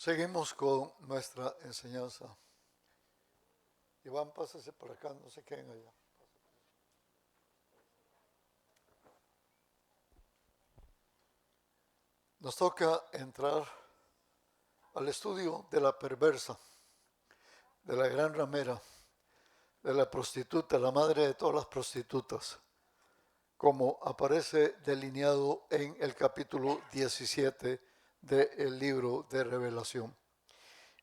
Seguimos con nuestra enseñanza. Iván, pásese por acá, no se queden allá. Nos toca entrar al estudio de la perversa, de la gran ramera, de la prostituta, la madre de todas las prostitutas, como aparece delineado en el capítulo 17 del libro de Revelación.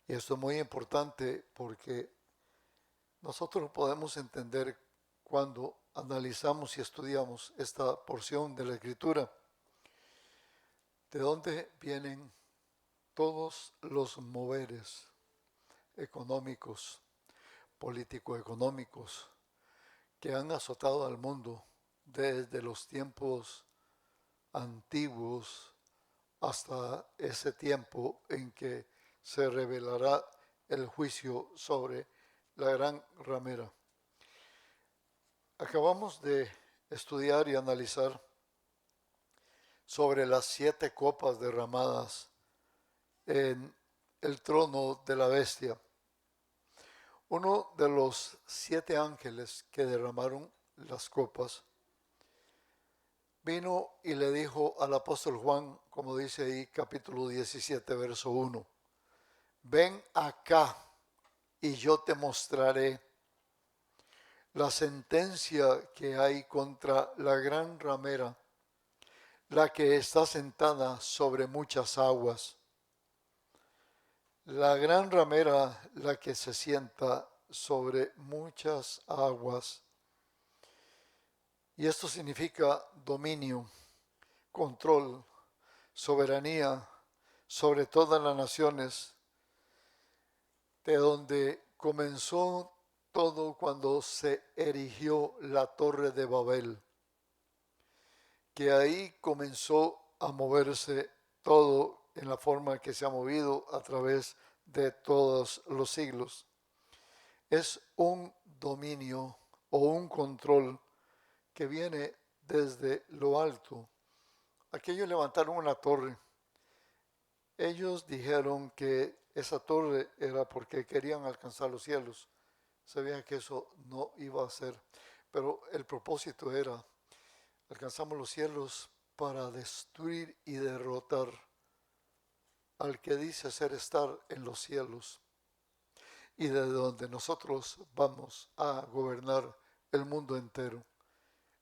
Y esto es muy importante porque nosotros podemos entender cuando analizamos y estudiamos esta porción de la Escritura, de dónde vienen todos los moveres económicos, político-económicos, que han azotado al mundo desde los tiempos antiguos hasta ese tiempo en que se revelará el juicio sobre la gran ramera. Acabamos de estudiar y analizar sobre las 7 copas derramadas en el trono de la bestia. Uno de los 7 ángeles que derramaron las copas vino y le dijo al apóstol Juan, como dice ahí capítulo 17, verso 1, ven acá y yo te mostraré la sentencia que hay contra la gran ramera, la que está sentada sobre muchas aguas. La gran ramera, la que se sienta sobre muchas aguas. Y esto significa dominio, control, soberanía sobre todas las naciones, de donde comenzó todo cuando se erigió la torre de Babel, que ahí comenzó a moverse todo en la forma que se ha movido a través de todos los siglos. Es un dominio o un control que viene desde lo alto. Aquellos levantaron una torre. Ellos dijeron que esa torre era porque querían alcanzar los cielos. Sabían que eso no iba a ser. Pero el propósito era, alcanzamos los cielos para destruir y derrotar al que dice ser estar en los cielos. Y de donde nosotros vamos a gobernar el mundo entero.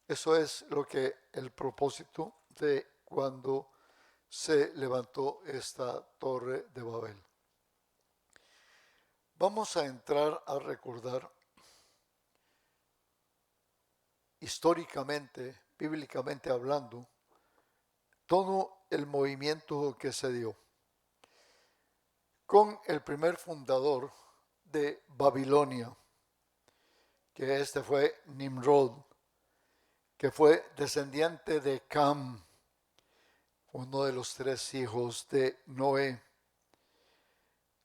Eso es lo que el propósito de cuando se levantó esta torre de Babel. Vamos a entrar a recordar históricamente, bíblicamente hablando, todo el movimiento que se dio con el primer fundador de Babilonia, que este fue Nimrod, que fue descendiente de Cam, uno de los 3 hijos de Noé.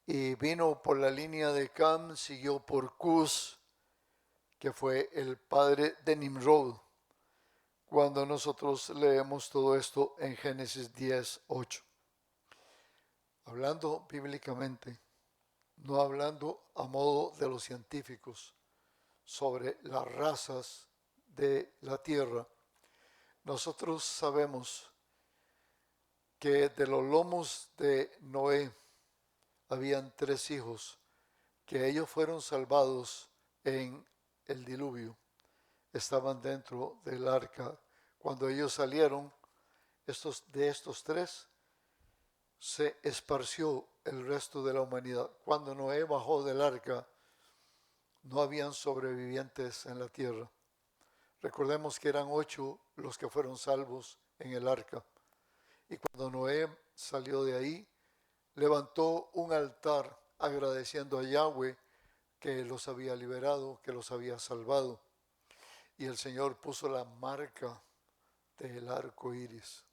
Y vino por la línea de Cam, siguió por Cus, que fue el padre de Nimrod, cuando nosotros leemos todo esto en Génesis 10:8. Hablando bíblicamente, no hablando a modo de los científicos sobre las razas de la tierra, nosotros sabemos que de los lomos de Noé habían 3 hijos, que ellos fueron salvados en el diluvio. Estaban dentro del arca. Cuando ellos salieron, de estos 3, se esparció el resto de la humanidad. Cuando Noé bajó del arca, no habían sobrevivientes en la tierra. Recordemos que eran 8 los que fueron salvos en el arca. Y cuando Noé salió de ahí, levantó un altar agradeciendo a Yahweh que los había liberado, que los había salvado. Y el Señor puso la marca del arco iris.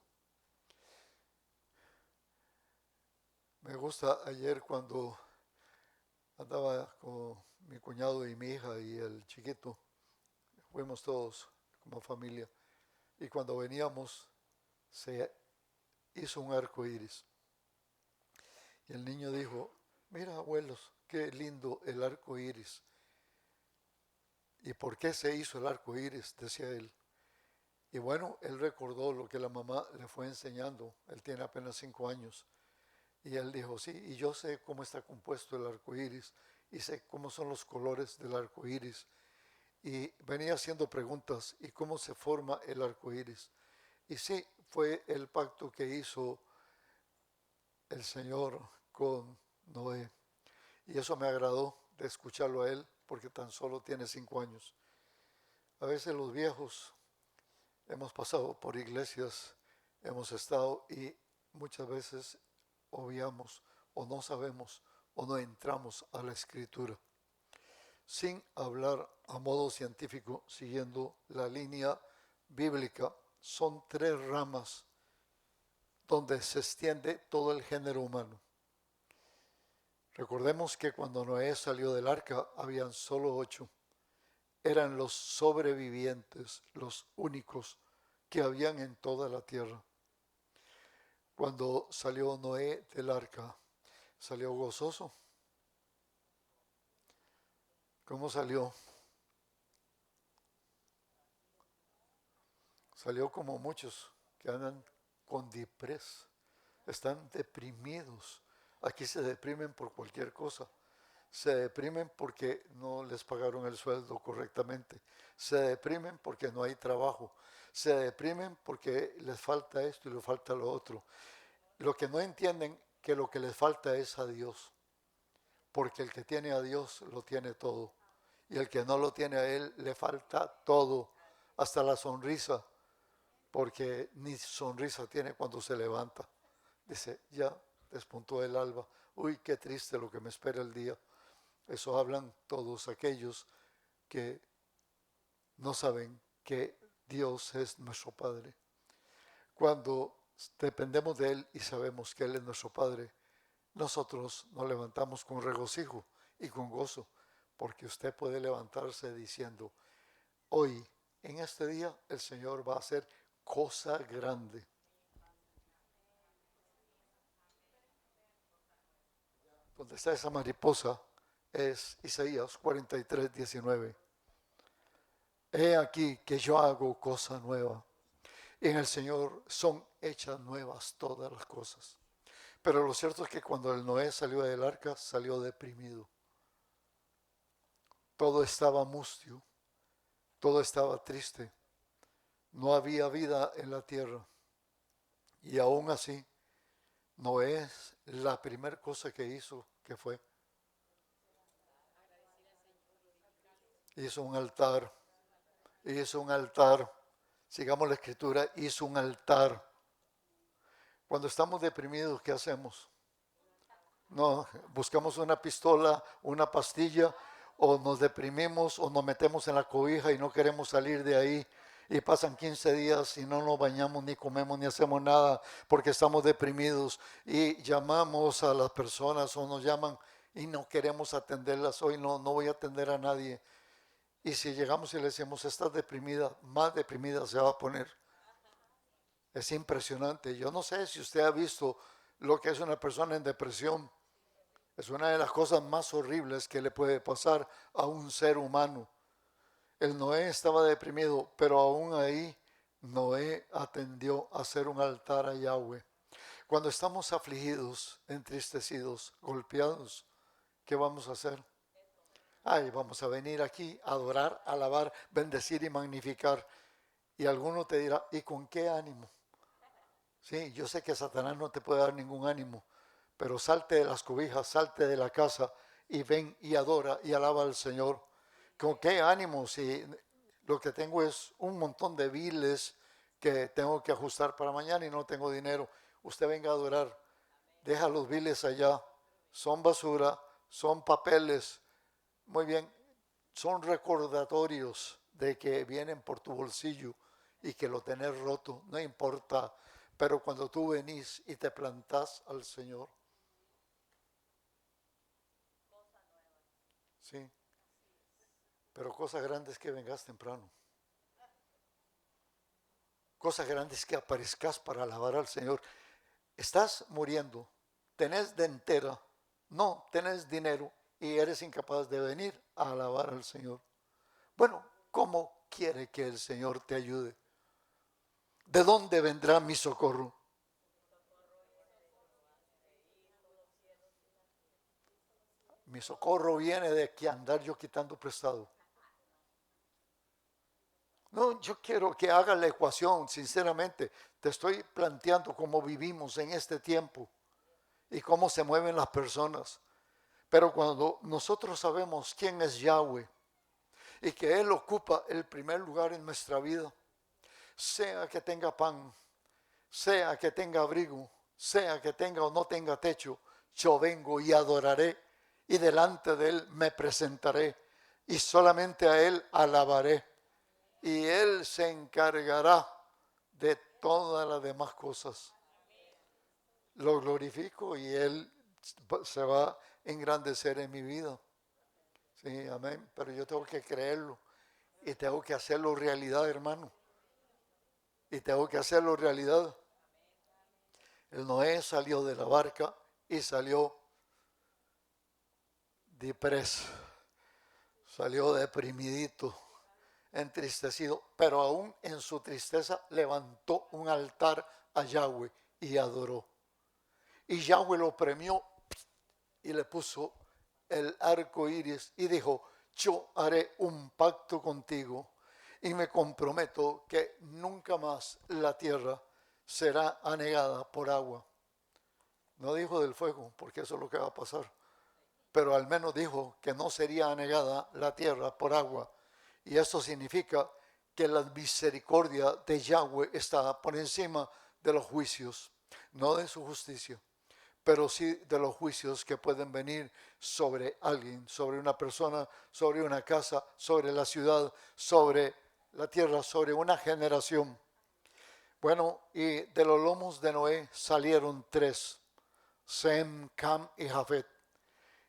Me gusta ayer cuando andaba con mi cuñado y mi hija y el chiquito, fuimos todos como familia, y cuando veníamos se hizo un arco iris. Y el niño dijo, mira abuelos, qué lindo el arco iris. ¿Y por qué se hizo el arco iris? Decía él. Y bueno, él recordó lo que la mamá le fue enseñando. Él tiene apenas 5 años. Y él dijo, sí, y yo sé cómo está compuesto el arco iris. Y sé cómo son los colores del arco iris. Y venía haciendo preguntas. ¿Y cómo se forma el arco iris? Y sí, fue el pacto que hizo el Señor con Noé. Y eso me agradó de escucharlo a él, porque tan solo tiene 5 años. A veces los viejos hemos pasado por iglesias, hemos estado y muchas veces obviamos o no sabemos o no entramos a la escritura. Sin hablar a modo científico, siguiendo la línea bíblica, son 3 ramas donde se extiende todo el género humano. Recordemos que cuando Noé salió del arca habían solo 8. Eran los sobrevivientes, los únicos que habían en toda la tierra. Cuando salió Noé del arca, salió gozoso. ¿Cómo salió? Salió como muchos que andan con depresión, están deprimidos. Aquí se deprimen por cualquier cosa. Se deprimen porque no les pagaron el sueldo correctamente. Se deprimen porque no hay trabajo. Se deprimen porque les falta esto y les falta lo otro. Lo que no entienden que lo que les falta es a Dios. Porque el que tiene a Dios lo tiene todo. Y el que no lo tiene a Él le falta todo. Hasta la sonrisa. Porque ni sonrisa tiene cuando se levanta. Dice, ya despuntó el alba. Uy, qué triste lo que me espera el día. Eso hablan todos aquellos que no saben que Dios es nuestro Padre. Cuando dependemos de Él y sabemos que Él es nuestro Padre, nosotros nos levantamos con regocijo y con gozo, porque usted puede levantarse diciendo, hoy, en este día, el Señor va a hacer cosa grande. Donde está esa mariposa es Isaías 43:19. He aquí que yo hago cosa nueva. En el Señor son hechas nuevas todas las cosas. Pero lo cierto es que cuando el Noé salió del arca, salió deprimido. Todo estaba mustio, todo estaba triste. No había vida en la tierra. Y aún así, Noé, la primera cosa que hizo, que fue, hizo un altar. Hizo un altar. Sigamos la escritura, hizo un altar. Cuando estamos deprimidos, ¿qué hacemos? No, buscamos una pistola, una pastilla, o nos deprimimos o nos metemos en la cobija y no queremos salir de ahí. Y pasan 15 días y no nos bañamos, ni comemos, ni hacemos nada porque estamos deprimidos. Y llamamos a las personas o nos llaman y no queremos atenderlas. Hoy no voy a atender a nadie. Y si llegamos y le decimos, estás deprimida, más deprimida se va a poner. Es impresionante. Yo no sé si usted ha visto lo que es una persona en depresión. Es una de las cosas más horribles que le puede pasar a un ser humano. El Noé estaba deprimido, pero aún ahí Noé atendió a hacer un altar a Yahweh. Cuando estamos afligidos, entristecidos, golpeados, ¿qué vamos a hacer? Ay, vamos a venir aquí a adorar, alabar, bendecir y magnificar. Y alguno te dirá, ¿y con qué ánimo? Sí, yo sé que Satanás no te puede dar ningún ánimo, pero salte de las cobijas, salte de la casa y ven y adora y alaba al Señor. ¿Con qué ánimo? Si lo que tengo es un montón de biles que tengo que ajustar para mañana y no tengo dinero. Usted venga a adorar, deja los biles allá, son basura, son papeles, muy bien, son recordatorios de que vienen por tu bolsillo y que lo tenés roto, no importa. Pero cuando tú venís y te plantás al Señor, sí, pero cosas grandes que vengas temprano, cosas grandes que aparezcas para alabar al Señor. Estás muriendo, tenés dentera, no tenés dinero y eres incapaz de venir a alabar al Señor. Bueno, ¿cómo quiere que el Señor te ayude? ¿De dónde vendrá mi socorro? Mi socorro viene de que andar yo quitando prestado. No, yo quiero que haga la ecuación, sinceramente. Te estoy planteando cómo vivimos en este tiempo y cómo se mueven las personas. Pero cuando nosotros sabemos quién es Yahweh y que Él ocupa el primer lugar en nuestra vida, sea que tenga pan, sea que tenga abrigo, sea que tenga o no tenga techo, yo vengo y adoraré y delante de Él me presentaré y solamente a Él alabaré y Él se encargará de todas las demás cosas. Lo glorifico y Él se va a engrandecer en mi vida. Sí, amén. Pero yo tengo que creerlo y tengo que hacerlo realidad, hermano. Y tengo que hacerlo realidad. El Noé salió de la barca y salió depreso, salió deprimidito, entristecido, pero aún en su tristeza levantó un altar a Yahweh y adoró. Y Yahweh lo premió y le puso el arco iris y dijo: yo haré un pacto contigo y me comprometo que nunca más la tierra será anegada por agua. No dijo del fuego, porque eso es lo que va a pasar, pero al menos dijo que no sería anegada la tierra por agua. Y eso significa que la misericordia de Yahweh está por encima de los juicios, no de su justicia, pero sí de los juicios que pueden venir sobre alguien, sobre una persona, sobre una casa, sobre la ciudad, sobre la tierra, sobre una generación. Bueno, y de los lomos de Noé salieron tres: Sem, Cam y Jafet.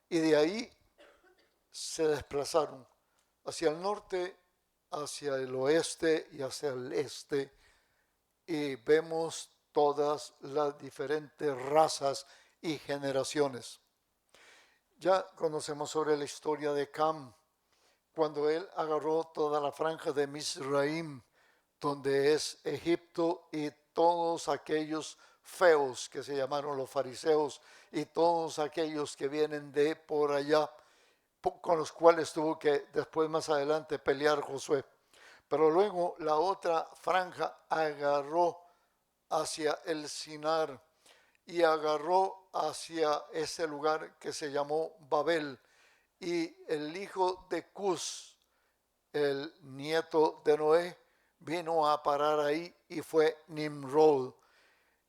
Y de ahí se desplazaron hacia el norte, hacia el oeste y hacia el este. Y vemos todas las diferentes razas y generaciones. Ya conocemos sobre la historia de Cam, cuando él agarró toda la franja de Misraim, donde es Egipto, y todos aquellos feos que se llamaron los fariseos y todos aquellos que vienen de por allá, con los cuales tuvo que después más adelante pelear Josué. Pero luego la otra franja agarró hacia el Sinar y agarró hacia ese lugar que se llamó Babel. Y el hijo de Cus, el nieto de Noé, vino a parar ahí y fue Nimrod.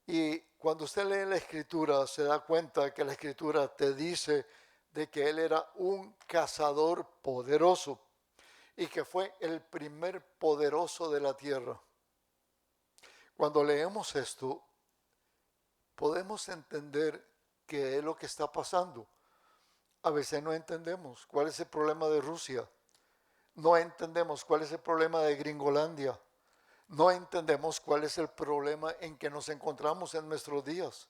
Y cuando usted lee la escritura se da cuenta que la escritura te dice de que él era un cazador poderoso y que fue el primer poderoso de la tierra. Cuando leemos esto, podemos entender qué es lo que está pasando. A veces no entendemos cuál es el problema de Rusia. No entendemos cuál es el problema de Gringolandia. No entendemos cuál es el problema en que nos encontramos en nuestros días.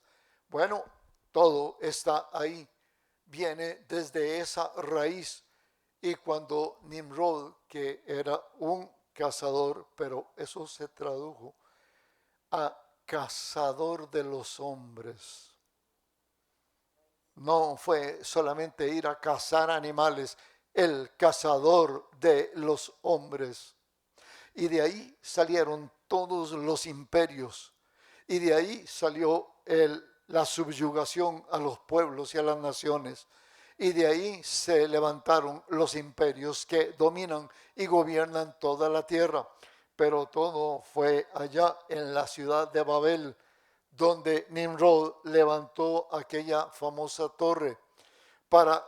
Bueno, todo está ahí. Viene desde esa raíz. Y cuando Nimrod, que era un cazador, pero eso se tradujo a cazador de los hombres. No fue solamente ir a cazar animales, el cazador de los hombres. Y de ahí salieron todos los imperios. Y de ahí salió la subyugación a los pueblos y a las naciones. Y de ahí se levantaron los imperios que dominan y gobiernan toda la tierra. Pero todo fue allá en la ciudad de Babel, donde Nimrod levantó aquella famosa torre. Para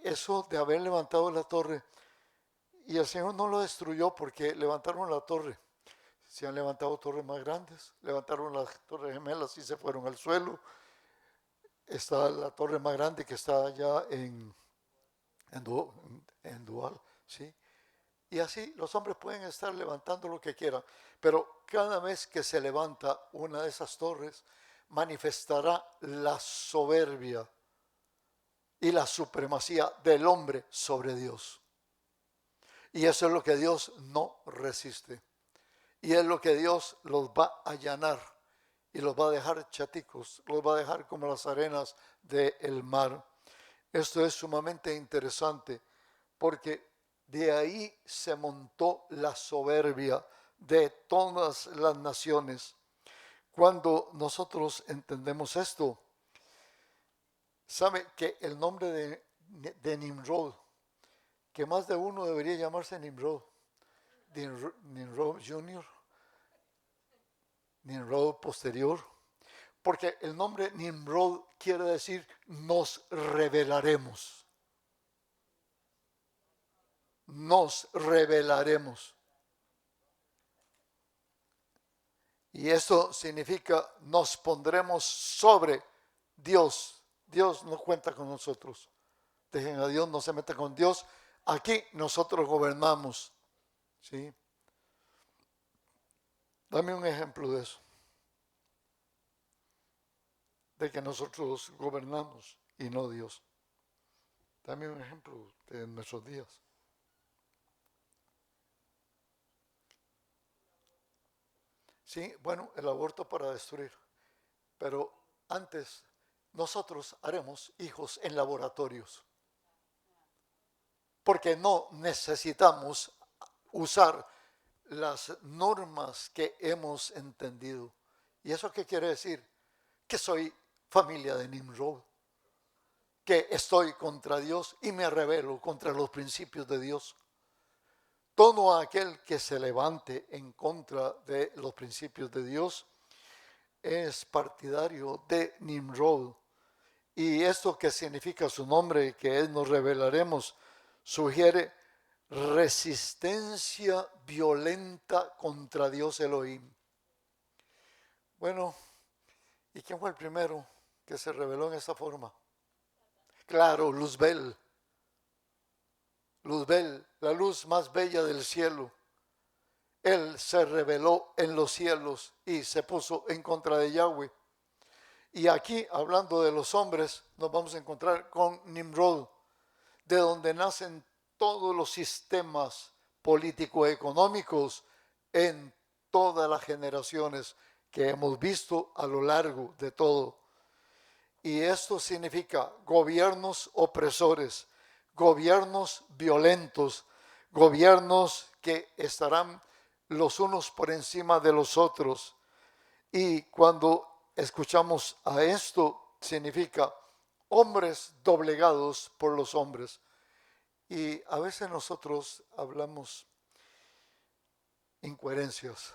eso de haber levantado la torre, y el Señor no lo destruyó porque levantaron la torre. Se han levantado torres más grandes, levantaron las torres gemelas y se fueron al suelo. Está la torre más grande que está allá en Dual, ¿sí? Y así los hombres pueden estar levantando lo que quieran, pero cada vez que se levanta una de esas torres, manifestará la soberbia y la supremacía del hombre sobre Dios. Y eso es lo que Dios no resiste. Y es lo que Dios los va a allanar y los va a dejar chaticos, los va a dejar como las arenas del mar. Esto es sumamente interesante porque de ahí se montó la soberbia de todas las naciones. Cuando nosotros entendemos esto, sabe que el nombre de Nimrod, que más de uno debería llamarse Nimrod, Nimrod Junior, Nimrod posterior, porque el nombre Nimrod quiere decir nos revelaremos. Nos revelaremos. Y eso significa nos pondremos sobre Dios. Dios no cuenta con nosotros. Dejen a Dios, no se meta con Dios. Aquí nosotros gobernamos. ¿Sí? Dame un ejemplo de eso. De que nosotros gobernamos y no Dios. Dame un ejemplo de nuestros días. Sí, bueno, el aborto para destruir. Pero antes nosotros haremos hijos en laboratorios. Porque no necesitamos usar las normas que hemos entendido. ¿Y eso qué quiere decir? Que soy familia de Nimrod, que estoy contra Dios y me rebelo contra los principios de Dios. Todo aquel que se levante en contra de los principios de Dios es partidario de Nimrod. Y esto que significa su nombre, que es nos revelaremos, sugiere resistencia violenta contra Dios Elohim. Bueno, ¿y quién fue el primero que se reveló en esta forma? Claro, Luzbel. Luzbel, la luz más bella del cielo. Él se reveló en los cielos y se puso en contra de Yahweh. Y aquí, hablando de los hombres, nos vamos a encontrar con Nimrod, de donde nacen todos los sistemas político-económicos en todas las generaciones que hemos visto a lo largo de todo. Y esto significa gobiernos opresores, gobiernos violentos, gobiernos que estarán los unos por encima de los otros. Y cuando escuchamos a esto, significa hombres doblegados por los hombres. Y a veces nosotros hablamos incoherencias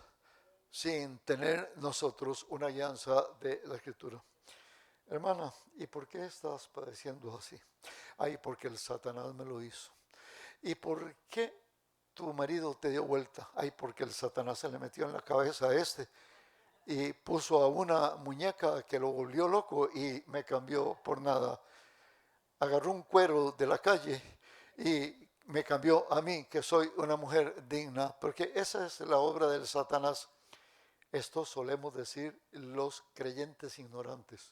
sin tener nosotros una alianza de la Escritura. Hermana, ¿y por qué estás padeciendo así? Ay, porque el Satanás me lo hizo. ¿Y por qué tu marido te dio vuelta? Ay, porque el Satanás se le metió en la cabeza a este y puso a una muñeca que lo volvió loco y me cambió por nada. Agarró un cuero de la calle y me cambió a mí, que soy una mujer digna, porque esa es la obra del Satanás. Esto solemos decir los creyentes ignorantes,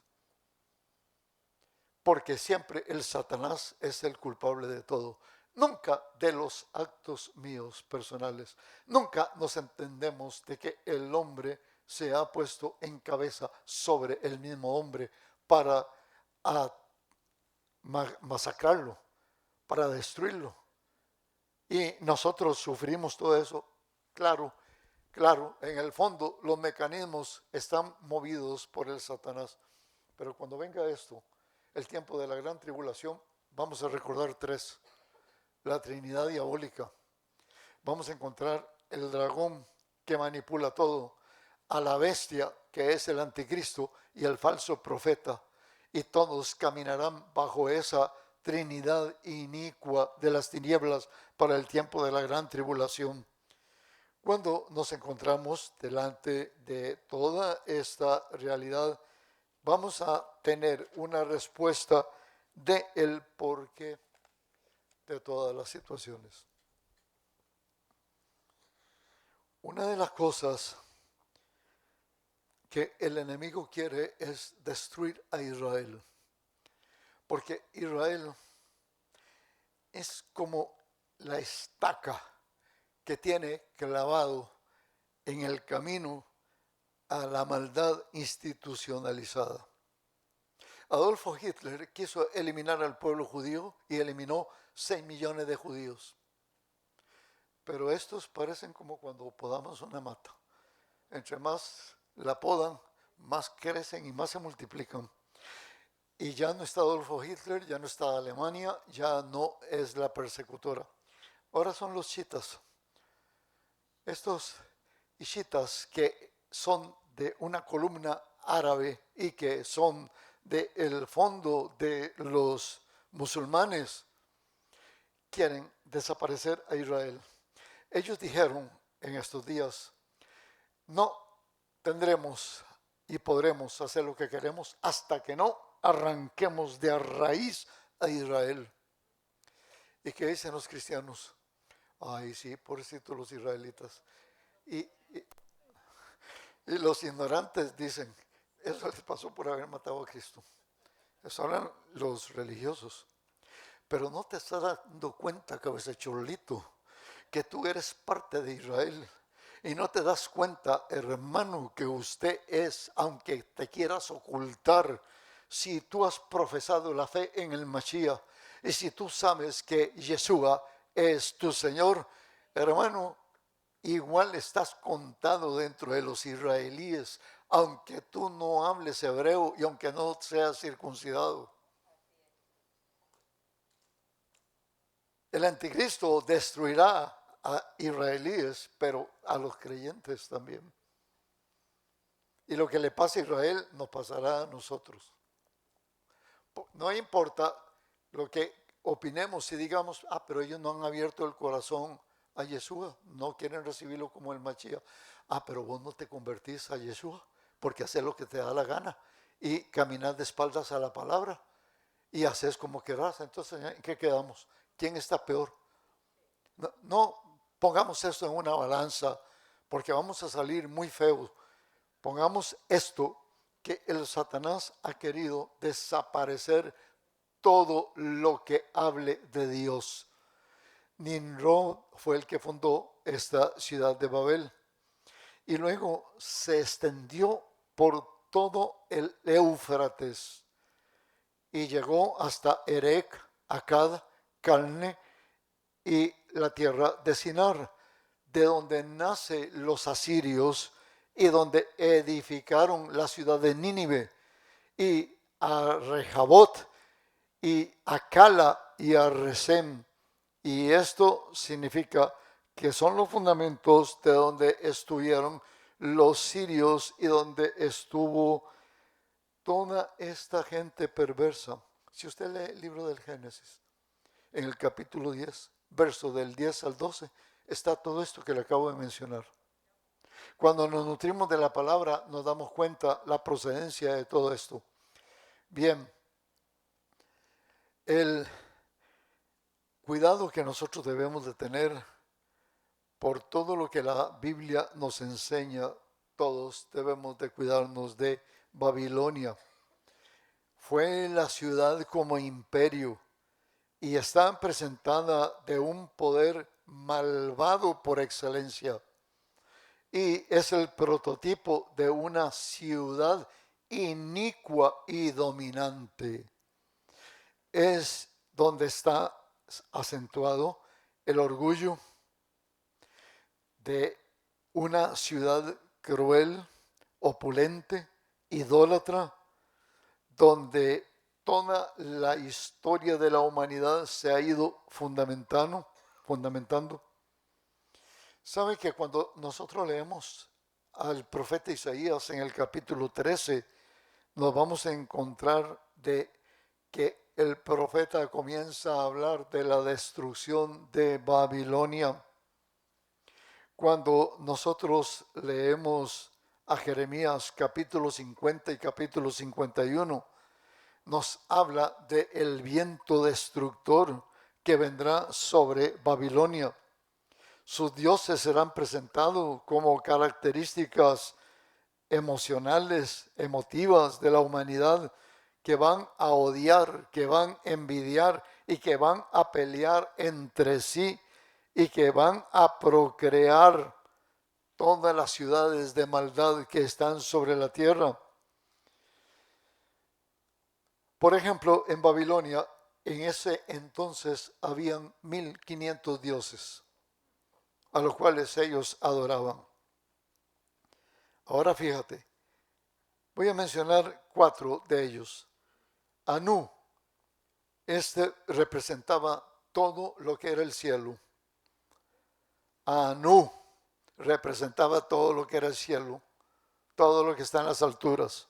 porque siempre el Satanás es el culpable de todo, nunca de los actos míos personales. Nunca nos entendemos de que el hombre se ha puesto en cabeza sobre el mismo hombre para masacrarlo, para destruirlo. Y nosotros sufrimos todo eso. Claro, claro, en el fondo los mecanismos están movidos por el Satanás. Pero cuando venga esto, el tiempo de la gran tribulación, vamos a recordar tres. La Trinidad diabólica. Vamos a encontrar el dragón que manipula todo, a la bestia que es el anticristo y el falso profeta. Y todos caminarán bajo esa Trinidad inicua de las tinieblas para el tiempo de la gran tribulación. Cuando nos encontramos delante de toda esta realidad, vamos a tener una respuesta de el porqué de todas las situaciones. Una de las cosas que el enemigo quiere es destruir a Israel. Porque Israel es como la estaca que tiene clavado en el camino a la maldad institucionalizada. Adolfo Hitler quiso eliminar al pueblo judío y eliminó 6 millones de judíos. Pero estos parecen como cuando podamos una mata. Entre más la podan, más crecen y más se multiplican. Y ya no está Adolfo Hitler, ya no está Alemania, ya no es la persecutora. Ahora son los chiitas. Estos chiitas que son de una columna árabe y que son del fondo de los musulmanes, quieren desaparecer a Israel. Ellos dijeron en estos días, no tendremos y podremos hacer lo que queremos hasta que no arranquemos de a raíz a Israel. ¿Y qué dicen los cristianos? Ay, sí, pobrecitos los israelitas. Y los ignorantes dicen, eso les pasó por haber matado a Cristo. Eso hablan los religiosos. Pero no te estás dando cuenta, cabeza cholito, que tú eres parte de Israel. Y no te das cuenta, hermano, que usted es, aunque te quieras ocultar, si tú has profesado la fe en el Mashiach, y si tú sabes que Yeshua es tu Señor, hermano, igual estás contado dentro de los israelíes, aunque tú no hables hebreo y aunque no seas circuncidado. El anticristo destruirá a israelíes, pero a los creyentes también. Y lo que le pasa a Israel nos pasará a nosotros. No importa lo que opinemos y digamos, pero ellos no han abierto el corazón a Yeshua, no quieren recibirlo como el Mashiach. Pero vos no te convertís a Yeshua porque haces lo que te da la gana y caminas de espaldas a la palabra y haces como querrás. Entonces, ¿en qué quedamos? ¿Quién está peor? No pongamos esto en una balanza porque vamos a salir muy feos. Pongamos esto, que el Satanás ha querido desaparecer todo lo que hable de Dios. Nimrod fue el que fundó esta ciudad de Babel y luego se extendió por todo el Éufrates y llegó hasta Erec, Akkad, Calne y la tierra de Sinar, de donde nacen los asirios y donde edificaron la ciudad de Nínive, y a Rehoboth, y a Cala y a Resem. Y esto significa que son los fundamentos de donde estuvieron los sirios y donde estuvo toda esta gente perversa. Si usted lee el libro del Génesis, en el capítulo 10, verso del 10 al 12, está todo esto que le acabo de mencionar. Cuando nos nutrimos de la palabra, nos damos cuenta la procedencia de todo esto. Bien, el cuidado que nosotros debemos de tener por todo lo que la Biblia nos enseña, todos debemos de cuidarnos de Babilonia. Fue la ciudad como imperio y está presentada de un poder malvado por excelencia. Y es el prototipo de una ciudad inicua y dominante. Es donde está acentuado el orgullo de una ciudad cruel, opulente, idólatra, donde toda la historia de la humanidad se ha ido fundamentando. ¿Sabe que cuando nosotros leemos al profeta Isaías en el capítulo 13, nos vamos a encontrar de que el profeta comienza a hablar de la destrucción de Babilonia? Cuando nosotros leemos a Jeremías capítulo 50 y capítulo 51, nos habla del viento destructor que vendrá sobre Babilonia. Sus dioses serán presentados como características emocionales, emotivas de la humanidad que van a odiar, que van a envidiar y que van a pelear entre sí y que van a procrear todas las ciudades de maldad que están sobre la tierra. Por ejemplo, en Babilonia, en ese entonces habían 1500 dioses, a los cuales ellos adoraban. Ahora fíjate, voy a mencionar 4 de ellos. Anú, este representaba todo lo que era el cielo. Anú representaba todo lo que era el cielo, todo lo que está en las alturas.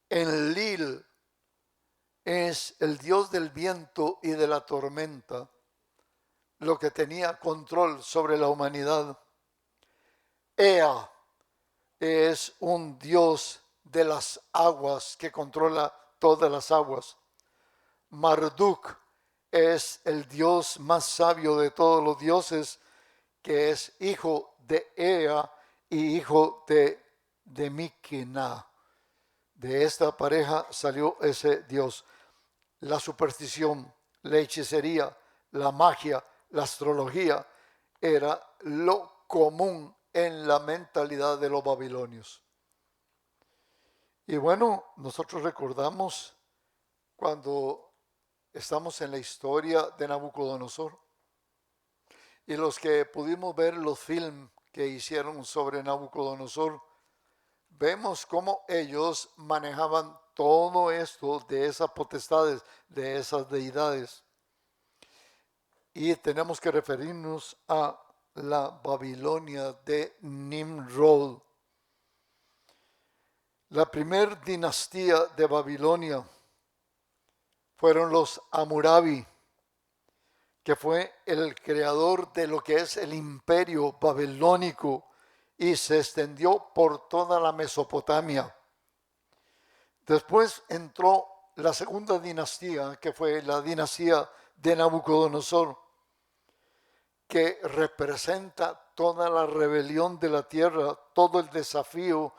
Enlil es el dios del viento y de la tormenta, lo que tenía control sobre la humanidad. Ea es un dios de las aguas que controla todas las aguas. Marduk es el dios más sabio de todos los dioses, que es hijo de Ea y hijo de Miquena. De esta pareja salió ese dios. La superstición, la hechicería, la magia, la astrología era lo común en la mentalidad de los babilonios. Y bueno, nosotros recordamos cuando estamos en la historia de Nabucodonosor y los que pudimos ver los films que hicieron sobre Nabucodonosor, vemos cómo ellos manejaban todo esto de esas potestades, de esas deidades. Y tenemos que referirnos a la Babilonia de Nimrod. La primera dinastía de Babilonia fueron los Hammurabi, que fue el creador de lo que es el imperio babilónico y se extendió por toda la Mesopotamia. Después entró la segunda dinastía, que fue la dinastía de Nabucodonosor, que representa toda la rebelión de la tierra, todo el desafío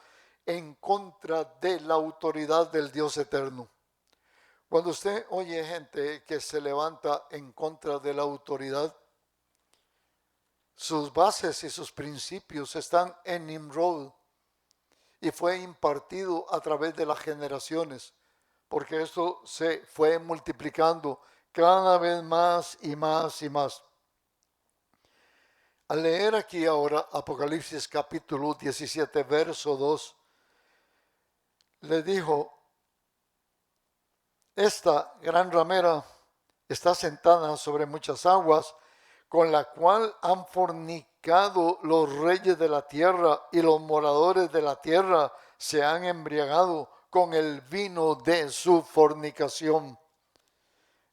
en contra de la autoridad del Dios eterno. Cuando usted oye gente que se levanta en contra de la autoridad, sus bases y sus principios están en Nimrod y fue impartido a través de las generaciones, porque esto se fue multiplicando cada vez más y más y más. Al leer aquí ahora Apocalipsis capítulo 17, verso 2, le dijo, esta gran ramera está sentada sobre muchas aguas, con la cual han fornicado los reyes de la tierra y los moradores de la tierra se han embriagado con el vino de su fornicación.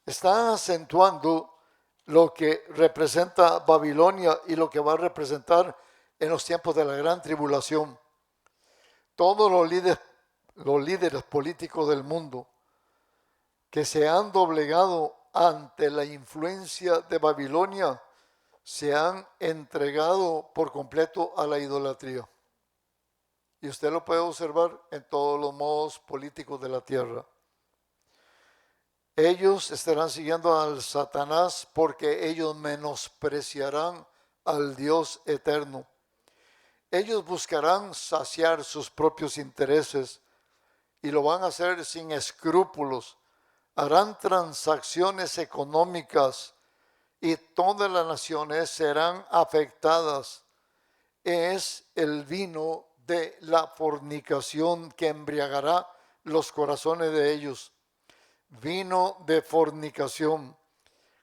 Está acentuando lo que representa Babilonia y lo que va a representar en los tiempos de la gran tribulación. Todos los líderes políticos del mundo que se han doblegado ante la influencia de Babilonia se han entregado por completo a la idolatría. Y usted lo puede observar en todos los modos políticos de la tierra. Ellos estarán siguiendo al Satanás porque ellos menospreciarán al Dios eterno. Ellos buscarán saciar sus propios intereses y lo van a hacer sin escrúpulos. Harán transacciones económicas y todas las naciones serán afectadas. Es el vino de la fornicación que embriagará los corazones de ellos. Vino de fornicación.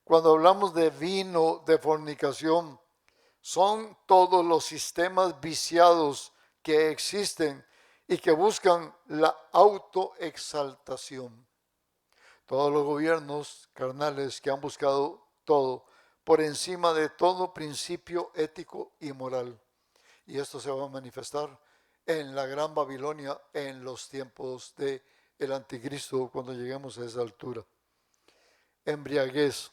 Cuando hablamos de vino de fornicación, son todos los sistemas viciados que existen y que buscan la autoexaltación. Todos los gobiernos carnales que han buscado todo por encima de todo principio ético y moral. Y esto se va a manifestar en la Gran Babilonia en los tiempos del Anticristo cuando lleguemos a esa altura. Embriaguez.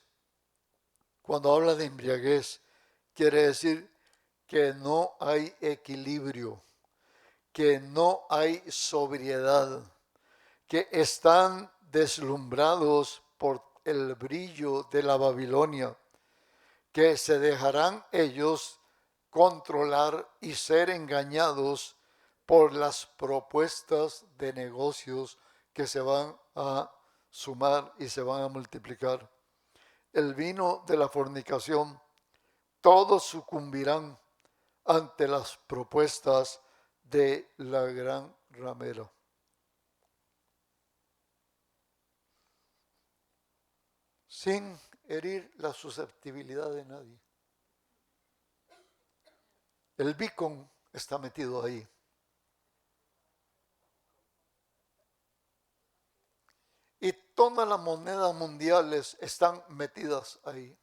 Cuando habla de embriaguez, quiere decir que no hay equilibrio. que no hay sobriedad, que están deslumbrados por el brillo de la Babilonia, que se dejarán ellos controlar y ser engañados por las propuestas de negocios que se van a sumar y se van a multiplicar. El vino de la fornicación, todos sucumbirán ante las propuestas de la gran ramera. Sin herir la susceptibilidad de nadie. El beacon está metido ahí. Y todas las monedas mundiales están metidas ahí.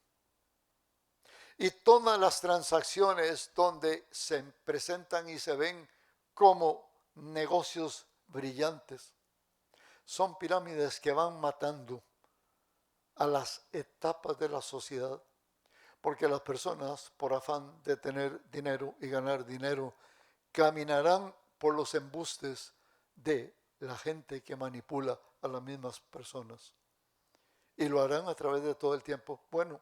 Y todas las transacciones donde se presentan y se ven como negocios brillantes son pirámides que van matando a las etapas de la sociedad, porque las personas, por afán de tener dinero y ganar dinero, caminarán por los embustes de la gente que manipula a las mismas personas. Y lo harán a través de todo el tiempo. Bueno,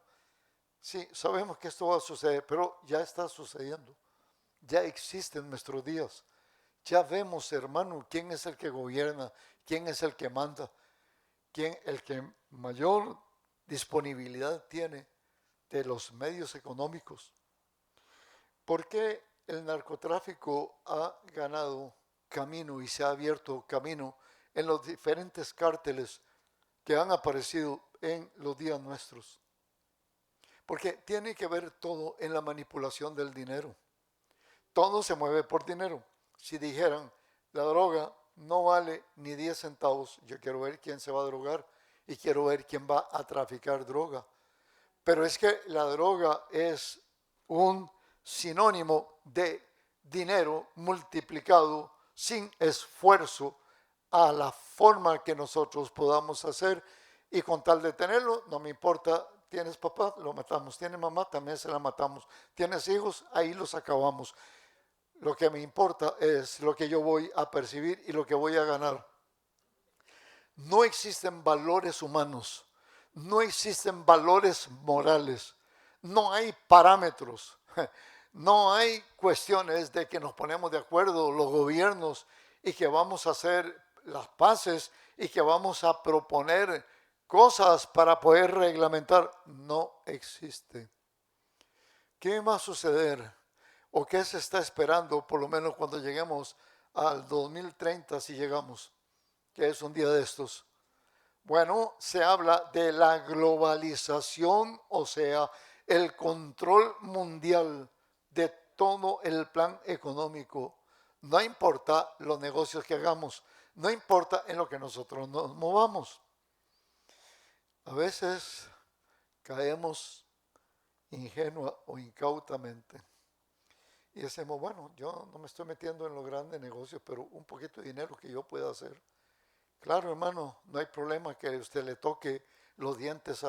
sí, sabemos que esto va a suceder, pero ya está sucediendo. Ya existe en nuestros días. Ya vemos, hermano, quién es el que gobierna, quién es el que manda, quién el que mayor disponibilidad tiene de los medios económicos. ¿Por qué el narcotráfico ha ganado camino y se ha abierto camino en los diferentes cárteles que han aparecido en los días nuestros? Porque tiene que ver todo en la manipulación del dinero. Todo se mueve por dinero. Si dijeran, la droga no vale ni 10 centavos, yo quiero ver quién se va a drogar y quiero ver quién va a traficar droga. Pero es que la droga es un sinónimo de dinero multiplicado sin esfuerzo a la forma que nosotros podamos hacer, y con tal de tenerlo, no me importa, tienes papá, lo matamos, tienes mamá, también se la matamos, tienes hijos, ahí los acabamos. Lo que me importa es lo que yo voy a percibir y lo que voy a ganar. No existen valores humanos, no existen valores morales, no hay parámetros, no hay cuestiones de que nos ponemos de acuerdo los gobiernos y que vamos a hacer las paces y que vamos a proponer cosas para poder reglamentar. No existe. ¿Qué va a suceder? ¿O qué se está esperando por lo menos cuando lleguemos al 2030, si llegamos, que es un día de estos? Bueno, se habla de la globalización, o sea, el control mundial de todo el plan económico. No importa los negocios que hagamos, no importa en lo que nosotros nos movamos. A veces caemos ingenua o incautamente y decimos, bueno, yo no me estoy metiendo en los grandes negocios, pero un poquito de dinero que yo pueda hacer. Claro, hermano, no hay problema que usted le toque los dientes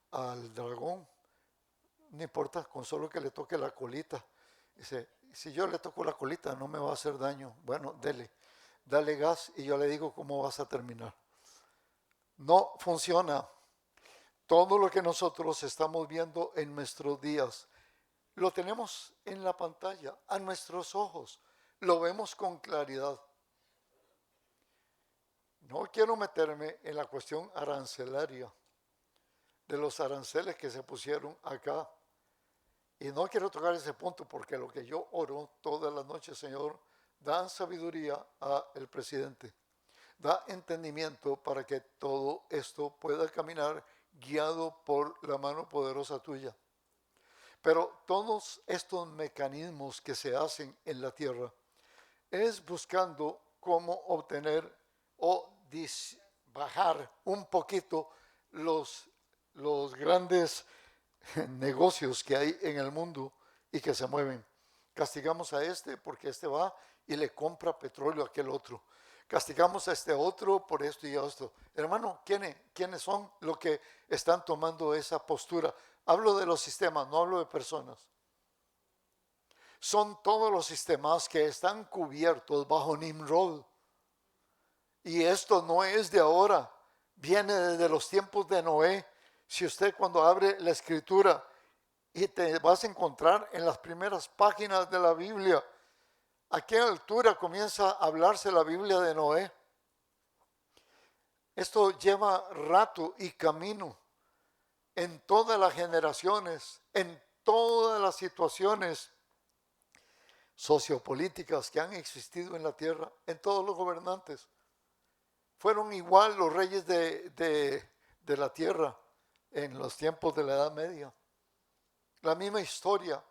al dragón. No importa, con solo que le toque la colita. Dice, si yo le toco la colita no me va a hacer daño. Bueno, dale gas y yo le digo cómo vas a terminar. No funciona. Todo lo que nosotros estamos viendo en nuestros días, lo tenemos en la pantalla, a nuestros ojos. Lo vemos con claridad. No quiero meterme en la cuestión arancelaria, de los aranceles que se pusieron acá. Y no quiero tocar ese punto porque lo que yo oro todas las noches, Señor, da sabiduría al presidente, da entendimiento para que todo esto pueda caminar guiado por la mano poderosa tuya. Pero todos estos mecanismos que se hacen en la tierra es buscando cómo obtener o bajar un poquito los grandes negocios que hay en el mundo y que se mueven. Castigamos a este porque este va y le compra petróleo a aquel otro. Castigamos a este otro por esto y esto. Hermano, ¿quiénes son los que están tomando esa postura? Hablo de los sistemas, no hablo de personas. Son todos los sistemas que están cubiertos bajo Nimrod. Y esto no es de ahora, viene desde los tiempos de Noé. Si usted cuando abre la escritura y te vas a encontrar en las primeras páginas de la Biblia, ¿a qué altura comienza a hablarse la Biblia de Noé? Esto lleva rato y camino en todas las generaciones, en todas las situaciones sociopolíticas que han existido en la tierra, en todos los gobernantes. Fueron igual los reyes de la tierra en los tiempos de la Edad Media. La misma historia.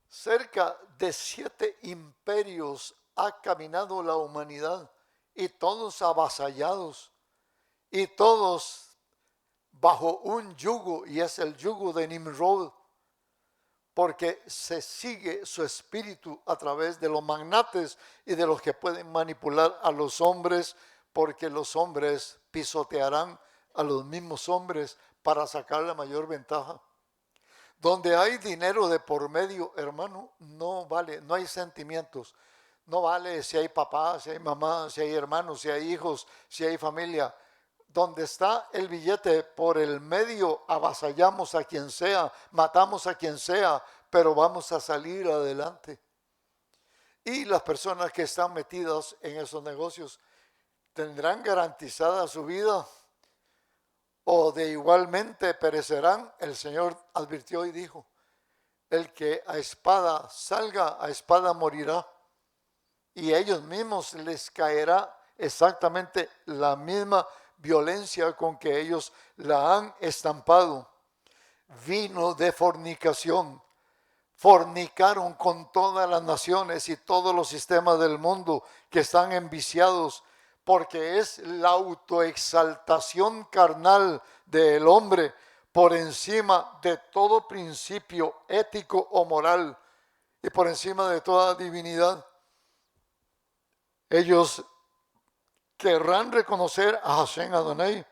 Cerca de 7 imperios ha caminado la humanidad y todos avasallados y todos bajo un yugo, y es el yugo de Nimrod, porque se sigue su espíritu a través de los magnates y de los que pueden manipular a los hombres, porque los hombres pisotearán a los mismos hombres para sacar la mayor ventaja. Donde hay dinero de por medio, hermano, no vale, no hay sentimientos. No vale si hay papá, si hay mamá, si hay hermanos, si hay hijos, si hay familia. Donde está el billete por el medio, avasallamos a quien sea, matamos a quien sea, pero vamos a salir adelante. Y las personas que están metidas en esos negocios tendrán garantizada su vida o de igualmente perecerán. El Señor advirtió y dijo, el que a espada salga, a espada morirá. Y a ellos mismos les caerá exactamente la misma violencia con que ellos la han estampado. Vino de fornicación. Fornicaron con todas las naciones y todos los sistemas del mundo que están enviciados, porque es la autoexaltación carnal del hombre por encima de todo principio ético o moral y por encima de toda divinidad. Ellos querrán reconocer a Hashem Adonai,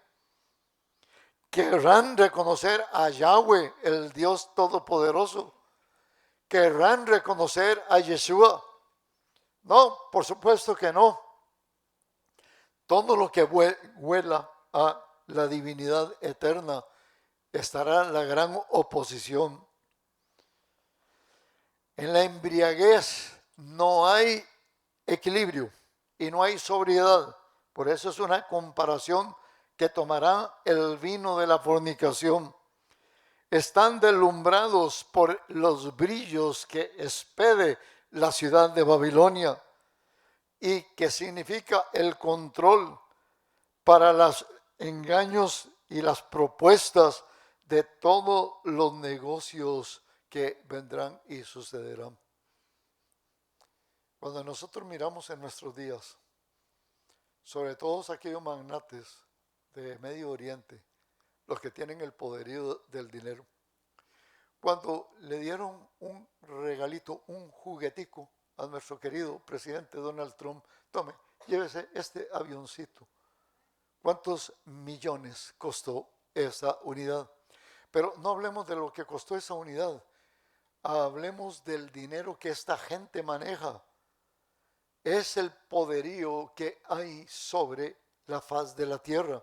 querrán reconocer a Yahweh, el Dios Todopoderoso, querrán reconocer a Yeshua. No, por supuesto que no. Todo lo que huela a la divinidad eterna estará en la gran oposición. En la embriaguez no hay equilibrio y no hay sobriedad. Por eso es una comparación que tomará el vino de la fornicación. Están deslumbrados por los brillos que expede la ciudad de Babilonia y que significa el control para los engaños y las propuestas de todos los negocios que vendrán y sucederán. Cuando nosotros miramos en nuestros días, sobre todos aquellos magnates de Medio Oriente, los que tienen el poderío del dinero, cuando le dieron un regalito, un juguetico a nuestro querido presidente Donald Trump, tome, llévese este avioncito. ¿Cuántos millones costó esa unidad? Pero no hablemos de lo que costó esa unidad, hablemos del dinero que esta gente maneja. Es el poderío que hay sobre la faz de la tierra.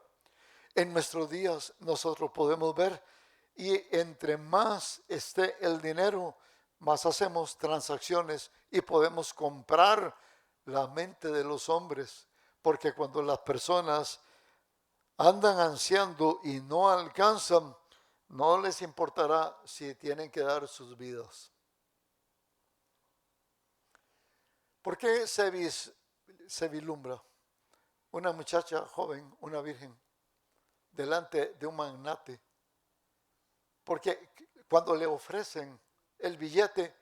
En nuestros días nosotros podemos ver, y entre más esté el dinero, más hacemos transacciones y podemos comprar la mente de los hombres, porque cuando las personas andan ansiando y no alcanzan, no les importará si tienen que dar sus vidas. ¿Por qué se vislumbra una muchacha joven, una virgen, delante de un magnate? Porque cuando le ofrecen el billete,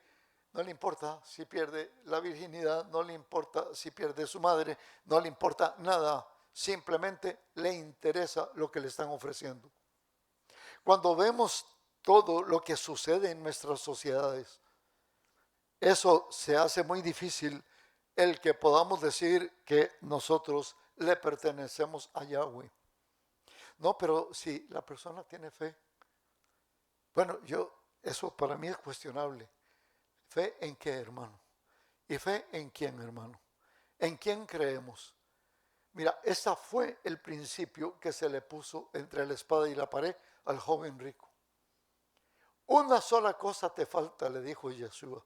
no le importa si pierde la virginidad, no le importa si pierde su madre, no le importa nada, simplemente le interesa lo que le están ofreciendo. Cuando vemos todo lo que sucede en nuestras sociedades, eso se hace muy difícil el que podamos decir que nosotros le pertenecemos a Yahweh. No, pero si la persona tiene fe, bueno, eso para mí es cuestionable. ¿Fe en qué, hermano? ¿Y fe en quién, hermano? ¿En quién creemos? Mira, ese fue el principio que se le puso entre la espada y la pared al joven rico. Una sola cosa te falta, le dijo Yeshua.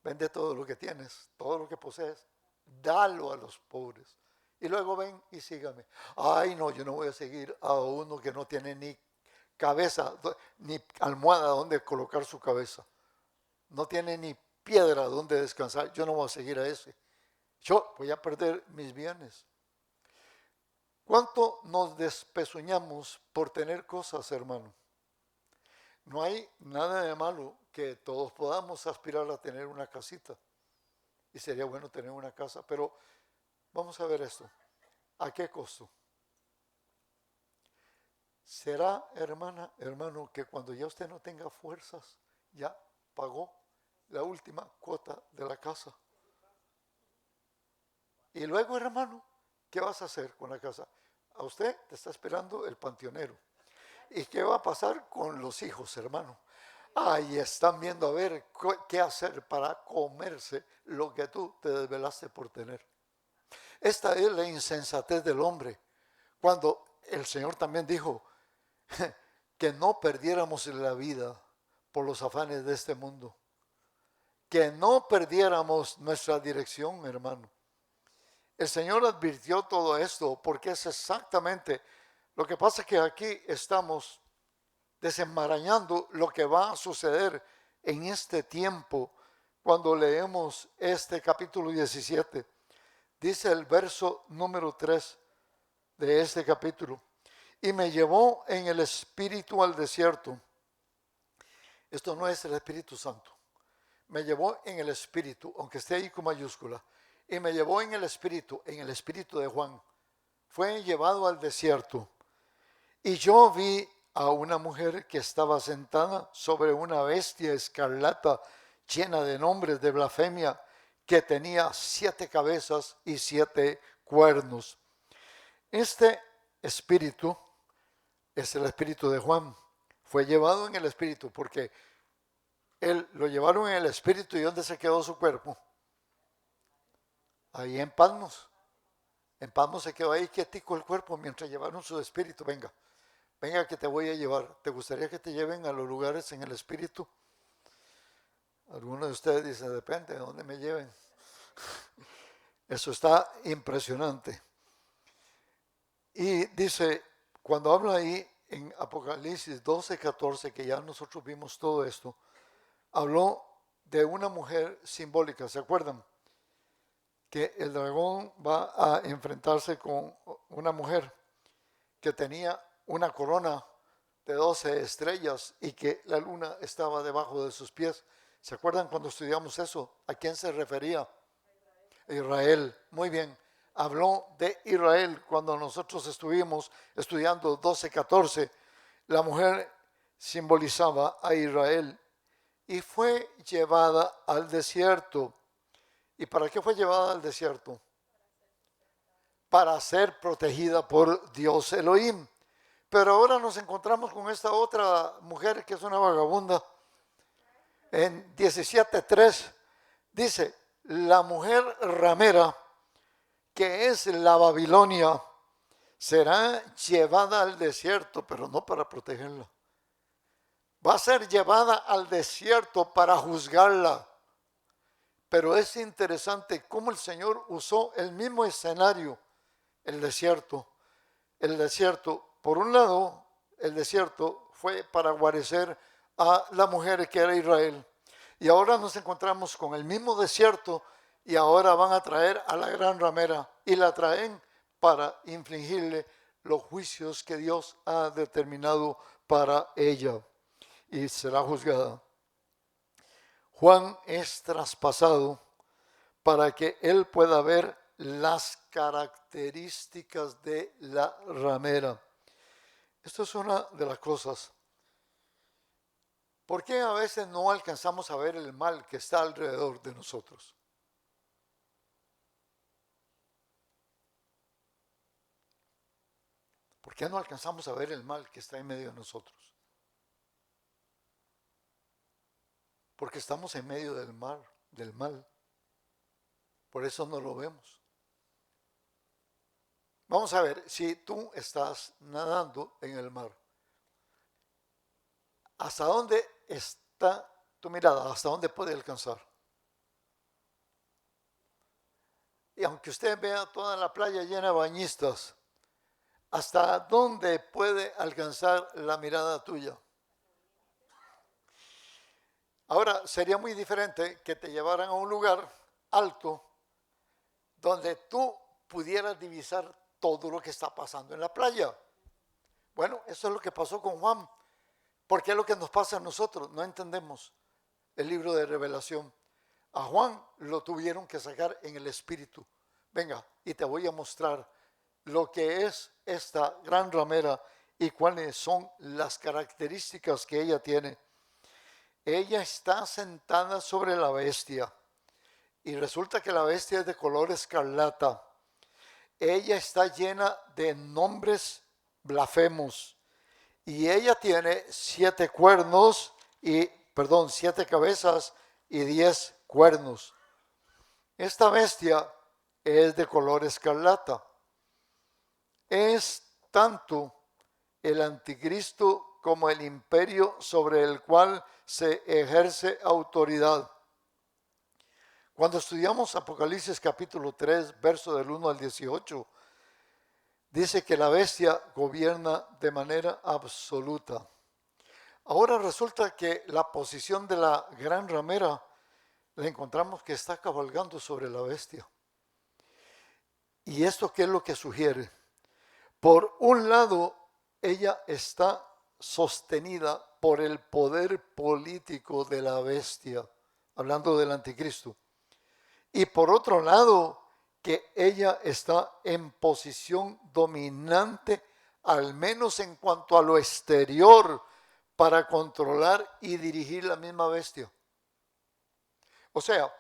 Vende todo lo que tienes, todo lo que posees, dalo a los pobres. Y luego ven y sígame. Ay, no, yo no voy a seguir a uno que no tiene ni cabeza, ni almohada donde colocar su cabeza. No tiene ni piedra donde descansar. Yo no voy a seguir a ese. Yo voy a perder mis bienes. ¿Cuánto nos despezuñamos por tener cosas, hermano? No hay nada de malo que todos podamos aspirar a tener una casita. Y sería bueno tener una casa. Pero vamos a ver esto. ¿A qué costo? ¿Será, hermana, hermano, que cuando ya usted no tenga fuerzas, ya pagó la última cuota de la casa? Y luego, hermano, ¿qué vas a hacer con la casa? A usted te está esperando el panteonero. ¿Y qué va a pasar con los hijos, hermano? Ahí están viendo a ver qué hacer para comerse lo que tú te desvelaste por tener. Esta es la insensatez del hombre. Cuando el Señor también dijo que no perdiéramos la vida por los afanes de este mundo. Que no perdiéramos nuestra dirección, hermano. El Señor advirtió todo esto porque es exactamente lo que pasa, que aquí estamos desenmarañando lo que va a suceder en este tiempo cuando leemos este capítulo 17. Dice el verso número 3 de este capítulo: y me llevó en el espíritu al desierto. Esto no es el Espíritu Santo. Me llevó en el espíritu, aunque esté ahí con mayúscula. Y me llevó en el espíritu de Juan. Fue llevado al desierto. Y yo vi a una mujer que estaba sentada sobre una bestia escarlata llena de nombres de blasfemia, que tenía 7 cabezas y 7 cuernos. Este espíritu es el espíritu de Juan. Fue llevado en el espíritu porque él lo llevaron en el espíritu. ¿Y dónde se quedó su cuerpo? Ahí en Patmos. En Patmos se quedó ahí quietico el cuerpo mientras llevaron su espíritu. Venga, venga que te voy a llevar. ¿Te gustaría que te lleven a los lugares en el espíritu? Algunos de ustedes dicen, depende de dónde me lleven. Eso está impresionante. Y dice, cuando habla ahí en Apocalipsis 12:14, que ya nosotros vimos todo esto, habló de una mujer simbólica. ¿Se acuerdan? Que el dragón va a enfrentarse con una mujer que tenía una corona de 12 estrellas y que la luna estaba debajo de sus pies. ¿Se acuerdan cuando estudiamos eso? ¿A quién se refería? A Israel. Muy bien. Habló de Israel cuando nosotros estuvimos estudiando 12:14. La mujer simbolizaba a Israel y fue llevada al desierto. ¿Y para qué fue llevada al desierto? Para ser protegida por Dios Elohim. Pero ahora nos encontramos con esta otra mujer que es una vagabunda. En 17:3 dice, la mujer ramera, que es la Babilonia, será llevada al desierto, pero no para protegerla. Va a ser llevada al desierto para juzgarla. Pero es interesante cómo el Señor usó el mismo escenario, el desierto. El desierto, por un lado, el desierto fue para guarecer a la mujer que era Israel. Y ahora nos encontramos con el mismo desierto y ahora van a traer a la gran ramera y la traen para infligirle los juicios que Dios ha determinado para ella y será juzgada. Juan es traspasado para que él pueda ver las características de la ramera. Esto es una de las cosas. ¿Por qué a veces no alcanzamos a ver el mal que está alrededor de nosotros? ¿Por qué no alcanzamos a ver el mal que está en medio de nosotros? porque estamos en medio del mar, del mal. Por eso no lo vemos. Vamos a ver, si tú estás nadando en el mar, ¿hasta dónde está tu mirada? ¿Hasta dónde puede alcanzar? Y aunque usted vea toda la playa llena de bañistas, ¿hasta dónde puede alcanzar la mirada tuya? Ahora, sería muy diferente que te llevaran a un lugar alto donde tú pudieras divisar todo lo que está pasando en la playa. Bueno, eso es lo que pasó con Juan. Porque es lo que nos pasa a nosotros. No entendemos el libro de Revelación. A Juan lo tuvieron que sacar en el espíritu. Venga, y te voy a mostrar lo que es esta gran ramera y cuáles son las características que ella tiene. Ella está sentada sobre la bestia y resulta que la bestia es de color escarlata. Ella está llena de nombres blasfemos y ella tiene 7 cabezas y 10 cuernos. Esta bestia es de color escarlata. Es tanto el anticristo como el imperio sobre el cual se ejerce autoridad. Cuando estudiamos Apocalipsis capítulo 3, verso del 1 al 18, dice que la bestia gobierna de manera absoluta. Ahora resulta que la posición de la gran ramera la encontramos que está cabalgando sobre la bestia. ¿Y esto qué es lo que sugiere? Por un lado, ella está sostenida por el poder político de la bestia, hablando del anticristo. Y por otro lado, que ella está en posición dominante, al menos en cuanto a lo exterior, para controlar y dirigir la misma bestia. O sea,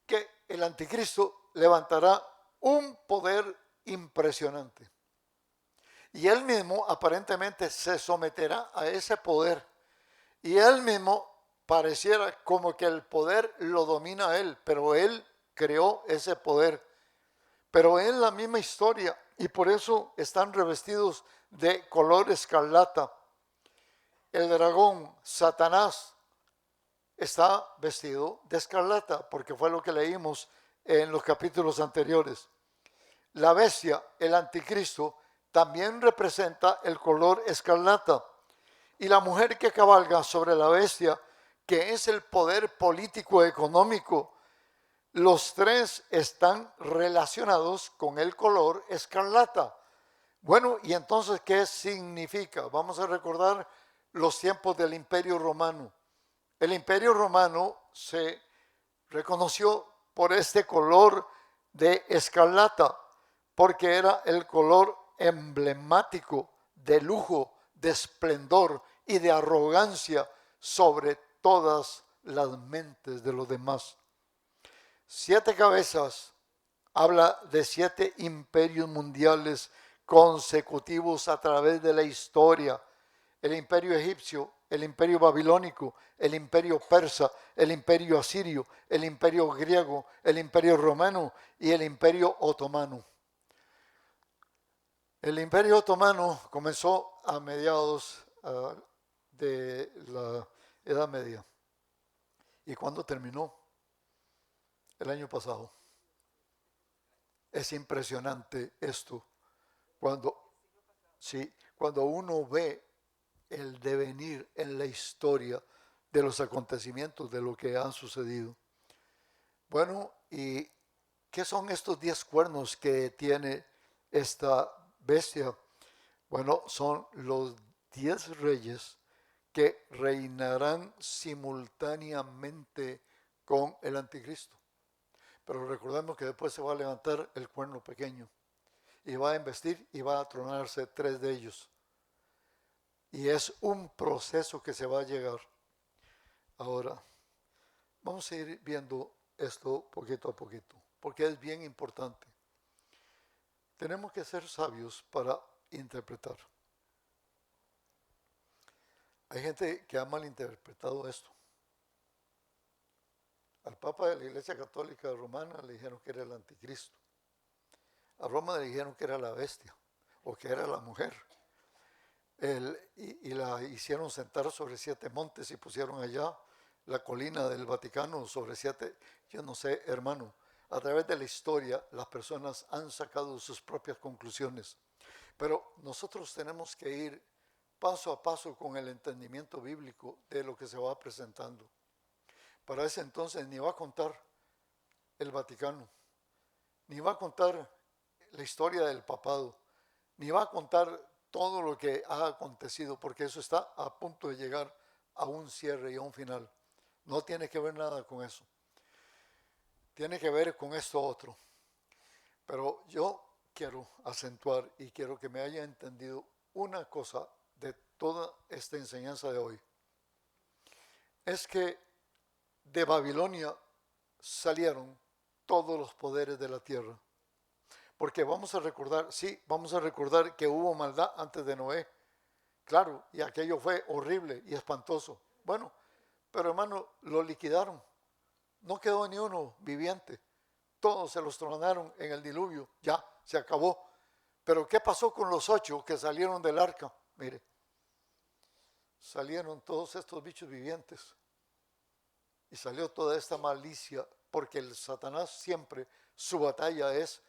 que el anticristo levantará un poder impresionante. Y él mismo aparentemente se someterá a ese poder. Y él mismo pareciera como que el poder lo domina a él, pero él creó ese poder. Pero es la misma historia y por eso están revestidos de color escarlata. El dragón, Satanás, está vestido de escarlata, porque fue lo que leímos en los capítulos anteriores. La bestia, el anticristo, también representa el color escarlata. Y la mujer que cabalga sobre la bestia, que es el poder político económico, los tres están relacionados con el color escarlata. Bueno, y entonces, ¿qué significa? Vamos a recordar los tiempos del Imperio Romano. El Imperio Romano se reconoció por este color de escarlata, porque era el color emblemático de lujo, de esplendor y de arrogancia sobre todas las mentes de los demás. 7 cabezas habla de 7 imperios mundiales consecutivos a través de la historia. El imperio egipcio, el imperio babilónico, el imperio persa, el imperio asirio, el imperio griego, el imperio romano y el imperio otomano. El imperio otomano comenzó a mediados de la Edad Media. ¿Y cuándo terminó? El año pasado. Es impresionante esto. Cuando uno ve el devenir en la historia de los acontecimientos, de lo que han sucedido. Bueno, ¿y qué son estos 10 cuernos que tiene esta bestia? Bueno, son los 10 reyes que reinarán simultáneamente con el anticristo. Pero recordemos que después se va a levantar el cuerno pequeño y va a embestir y va a tronarse 3 de ellos. Y es un proceso que se va a llegar. Ahora, vamos a ir viendo esto poquito a poquito, porque es bien importante. Tenemos que ser sabios para interpretar. Hay gente que ha malinterpretado esto. Al Papa de la Iglesia Católica Romana le dijeron que era el anticristo. A Roma le dijeron que era la bestia o que era la mujer. Y la hicieron sentar sobre 7 montes y pusieron allá la colina del Vaticano sobre 7. Yo no sé, hermano, a través de la historia las personas han sacado sus propias conclusiones. Pero nosotros tenemos que ir paso a paso con el entendimiento bíblico de lo que se va presentando. Para ese entonces ni va a contar el Vaticano, ni va a contar la historia del papado, ni va a contar todo lo que ha acontecido, porque eso está a punto de llegar a un cierre y a un final. No tiene que ver nada con eso. Tiene que ver con esto otro. Pero yo quiero acentuar y quiero que me haya entendido una cosa de toda esta enseñanza de hoy. Es que de Babilonia salieron todos los poderes de la tierra. Porque vamos a recordar, sí, vamos a recordar que hubo maldad antes de Noé. Claro, y aquello fue horrible y espantoso. Bueno, pero hermano, lo liquidaron. No quedó ni uno viviente. Todos se los tronaron en el diluvio. Ya, se acabó. Pero ¿qué pasó con los 8 que salieron del arca? Mire, salieron todos estos bichos vivientes. Y salió toda esta malicia, porque el Satanás siempre, su batalla es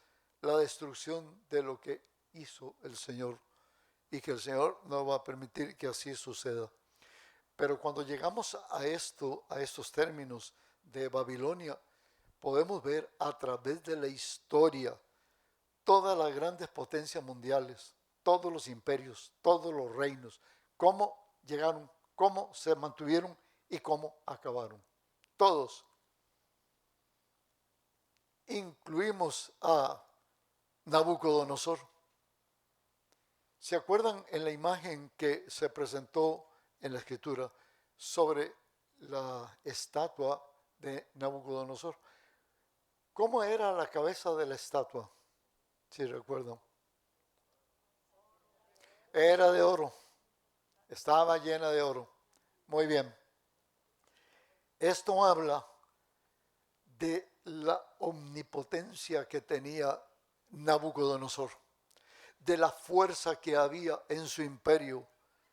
la destrucción de lo que hizo el Señor. Y que el Señor no va a permitir que así suceda. Pero cuando llegamos a esto, a estos términos de Babilonia, podemos ver a través de la historia todas las grandes potencias mundiales, todos los imperios, todos los reinos, cómo llegaron, cómo se mantuvieron y cómo acabaron. Todos. Incluimos a Nabucodonosor. ¿Se acuerdan en la imagen que se presentó en la escritura sobre la estatua de Nabucodonosor? ¿Cómo era la cabeza de la estatua? Si recuerdan. Era de oro. Estaba llena de oro. Muy bien. Esto habla de la omnipotencia que tenía Nabucodonosor, de la fuerza que había en su imperio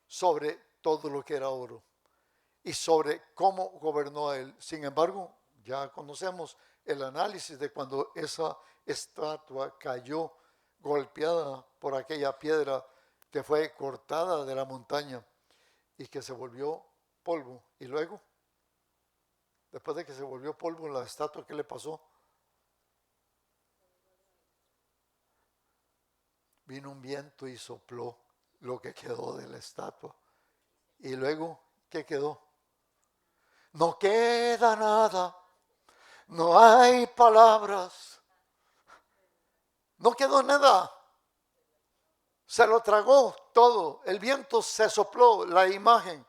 sobre todo lo que era oro y sobre cómo gobernó a él. Sin embargo, ya conocemos el análisis de cuando esa estatua cayó golpeada por aquella piedra que fue cortada de la montaña y que se volvió polvo. Y luego, después de que se volvió polvo la estatua, ¿qué le pasó? Vino un viento y sopló lo que quedó de la estatua. Y luego, ¿qué quedó? No queda nada, no hay palabras, no quedó nada. Se lo tragó todo, el viento se sopló, la imagen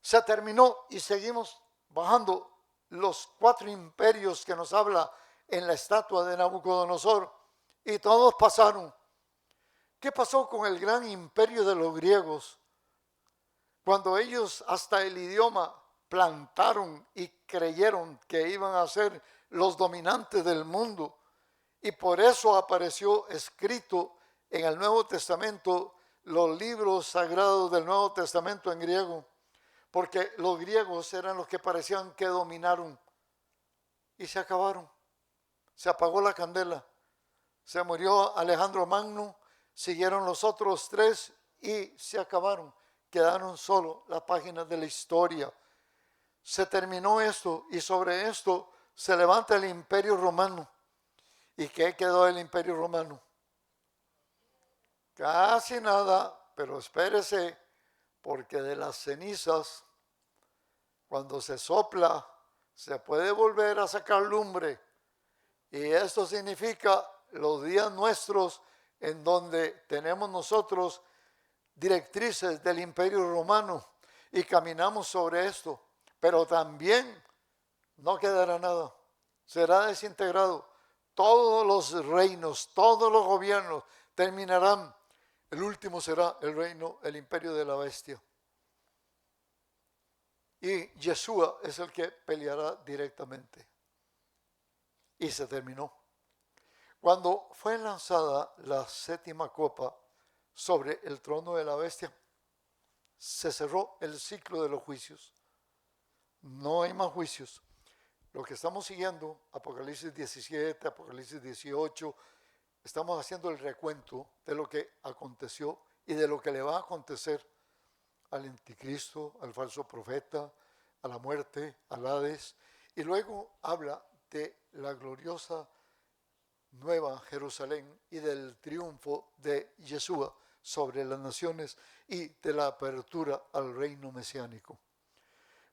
se terminó y seguimos bajando los 4 imperios que nos habla en la estatua de Nabucodonosor y todos pasaron. ¿Qué pasó con el gran imperio de los griegos? Cuando ellos hasta el idioma plantaron y creyeron que iban a ser los dominantes del mundo. Y por eso apareció escrito en el Nuevo Testamento los libros sagrados del Nuevo Testamento en griego. Porque los griegos eran los que parecían que dominaron. Y se acabaron. Se apagó la candela. Se murió Alejandro Magno. Siguieron los otros 3 y se acabaron. Quedaron solo las páginas de la historia. Se terminó esto y sobre esto se levanta el Imperio Romano. ¿Y qué quedó del Imperio Romano? Casi nada, pero espérese, porque de las cenizas, cuando se sopla, se puede volver a sacar lumbre. Y esto significa los días nuestros en donde tenemos nosotros directrices del Imperio Romano y caminamos sobre esto, pero también no quedará nada, será desintegrado. Todos los reinos, todos los gobiernos terminarán. El último será el reino, el imperio de la bestia. Y Yeshua es el que peleará directamente. y se terminó. Cuando fue lanzada la séptima copa sobre el trono de la bestia, se cerró el ciclo de los juicios. No hay más juicios. Lo que estamos siguiendo, Apocalipsis 17, Apocalipsis 18, estamos haciendo el recuento de lo que aconteció y de lo que le va a acontecer al anticristo, al falso profeta, a la muerte, al Hades. Y luego habla de la gloriosa Nueva Jerusalén y del triunfo de Yeshua sobre las naciones y de la apertura al reino mesiánico.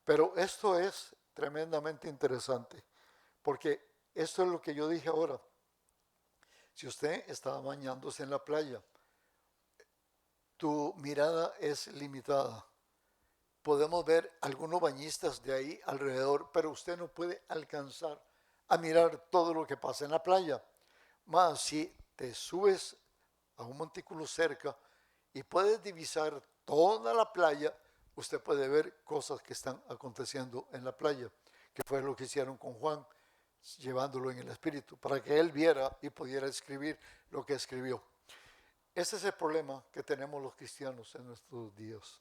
Pero esto es tremendamente interesante, porque esto es lo que yo dije ahora. Si usted está bañándose en la playa, tu mirada es limitada. Podemos ver algunos bañistas de ahí alrededor, pero usted no puede alcanzar a mirar todo lo que pasa en la playa. Más si te subes a un montículo cerca y puedes divisar toda la playa, usted puede ver cosas que están aconteciendo en la playa, que fue lo que hicieron con Juan, llevándolo en el espíritu, para que él viera y pudiera escribir lo que escribió. Ese es el problema que tenemos los cristianos en nuestros días.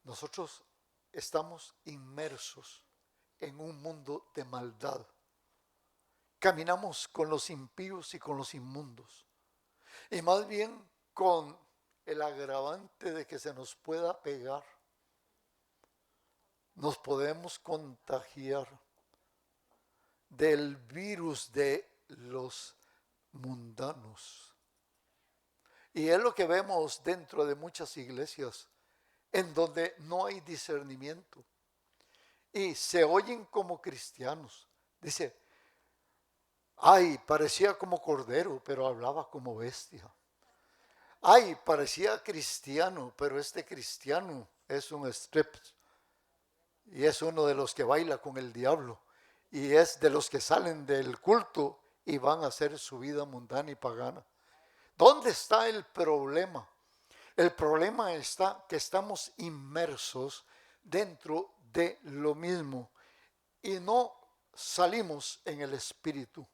Nosotros estamos inmersos en un mundo de maldad. Caminamos con los impíos y con los inmundos. Y más bien con el agravante de que se nos pueda pegar. Nos podemos contagiar del virus de los mundanos. Y es lo que vemos dentro de muchas iglesias, en donde no hay discernimiento. Y se oyen como cristianos. Dice, ay, parecía como cordero, pero hablaba como bestia. Ay, parecía cristiano, pero este cristiano es un strip. Y es uno de los que baila con el diablo. Y es de los que salen del culto y van a hacer su vida mundana y pagana. ¿Dónde está el problema? El problema está que estamos inmersos dentro de lo mismo y no salimos en el espíritu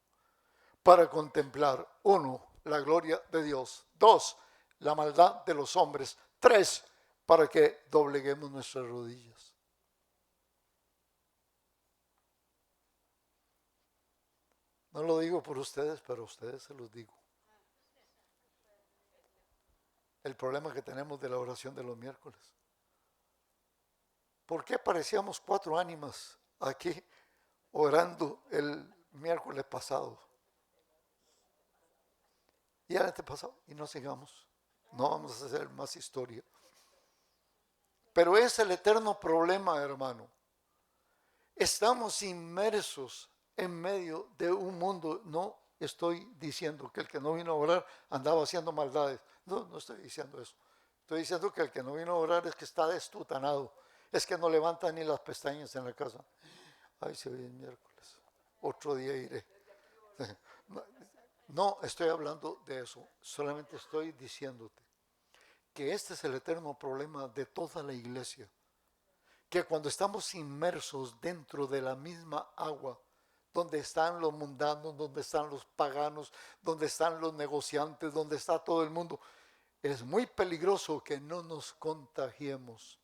para contemplar, 1, la gloria de Dios, 2, la maldad de los hombres, 3, para que dobleguemos nuestras rodillas. No lo digo por ustedes, pero a ustedes se los digo. El problema que tenemos de la oración de los miércoles. ¿Por qué parecíamos 4 ánimas aquí orando el miércoles pasado? Y el antepasado, y no sigamos. No vamos a hacer más historia. Pero es el eterno problema, hermano. Estamos inmersos en medio de un mundo. No estoy diciendo que el que no vino a orar andaba haciendo maldades. No, no estoy diciendo eso. Estoy diciendo que el que no vino a orar es que está destutanado. Es que no levanta ni las pestañas en la casa. Ay, se ve el miércoles. Otro día iré. No estoy hablando de eso. Solamente estoy diciéndote que este es el eterno problema de toda la iglesia. Que cuando estamos inmersos dentro de la misma agua, donde están los mundanos, donde están los paganos, donde están los negociantes, donde está todo el mundo, es muy peligroso que no nos contagiemos.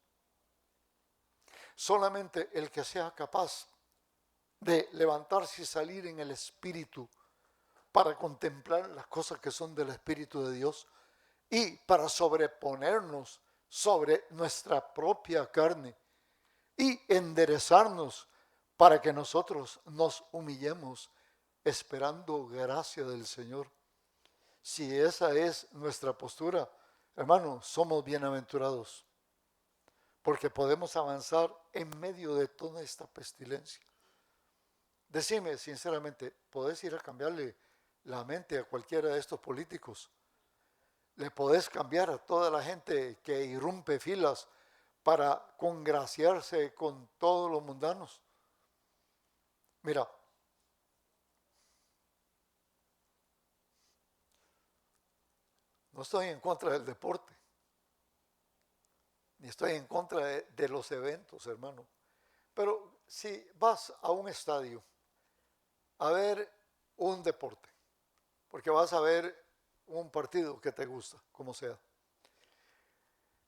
Solamente el que sea capaz de levantarse y salir en el espíritu para contemplar las cosas que son del Espíritu de Dios y para sobreponernos sobre nuestra propia carne y enderezarnos para que nosotros nos humillemos esperando gracia del Señor. Si esa es nuestra postura, hermano, somos bienaventurados, porque podemos avanzar en medio de toda esta pestilencia. Decime sinceramente, ¿podés ir a cambiarle la mente a cualquiera de estos políticos? ¿Le podés cambiar a toda la gente que irrumpe filas para congraciarse con todos los mundanos? Mira, no estoy en contra del deporte, ni estoy en contra de los eventos, hermano. Pero si vas a un estadio a ver un deporte, porque vas a ver un partido que te gusta, como sea.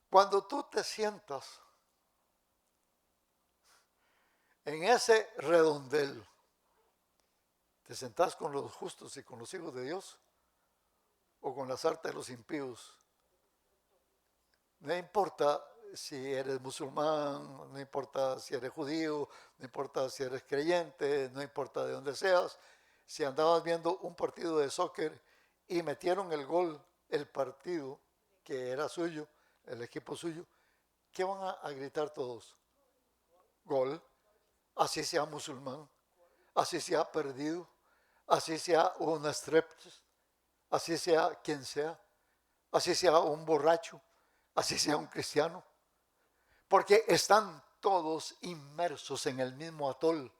Cuando tú te sientas en ese redondel, ¿te sentás con los justos y con los hijos de Dios o con las artes de los impíos? No importa si eres musulmán, no importa si eres judío, no importa si eres creyente, no importa de dónde seas. Si andabas viendo un partido de soccer y metieron el gol, el partido que era suyo, el equipo suyo, ¿qué van a gritar todos? Gol. Así sea musulmán, así sea perdido, así sea un streptos, así sea quien sea, así sea un borracho, así sea un cristiano, porque están todos inmersos en el mismo atol.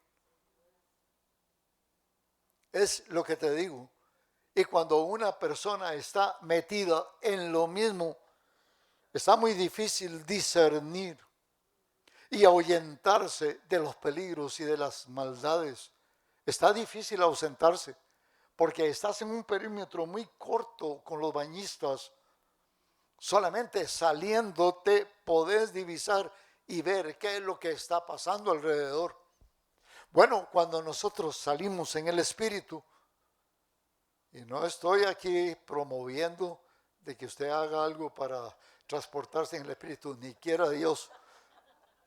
Es lo que te digo. Y cuando una persona está metida en lo mismo, está muy difícil discernir y ahuyentarse de los peligros y de las maldades. Está difícil ausentarse porque estás en un perímetro muy corto con los bañistas. Solamente saliéndote podés divisar y ver qué es lo que está pasando alrededor. Bueno, cuando nosotros salimos en el Espíritu, y no estoy aquí promoviendo de que usted haga algo para transportarse en el Espíritu, ni quiera Dios.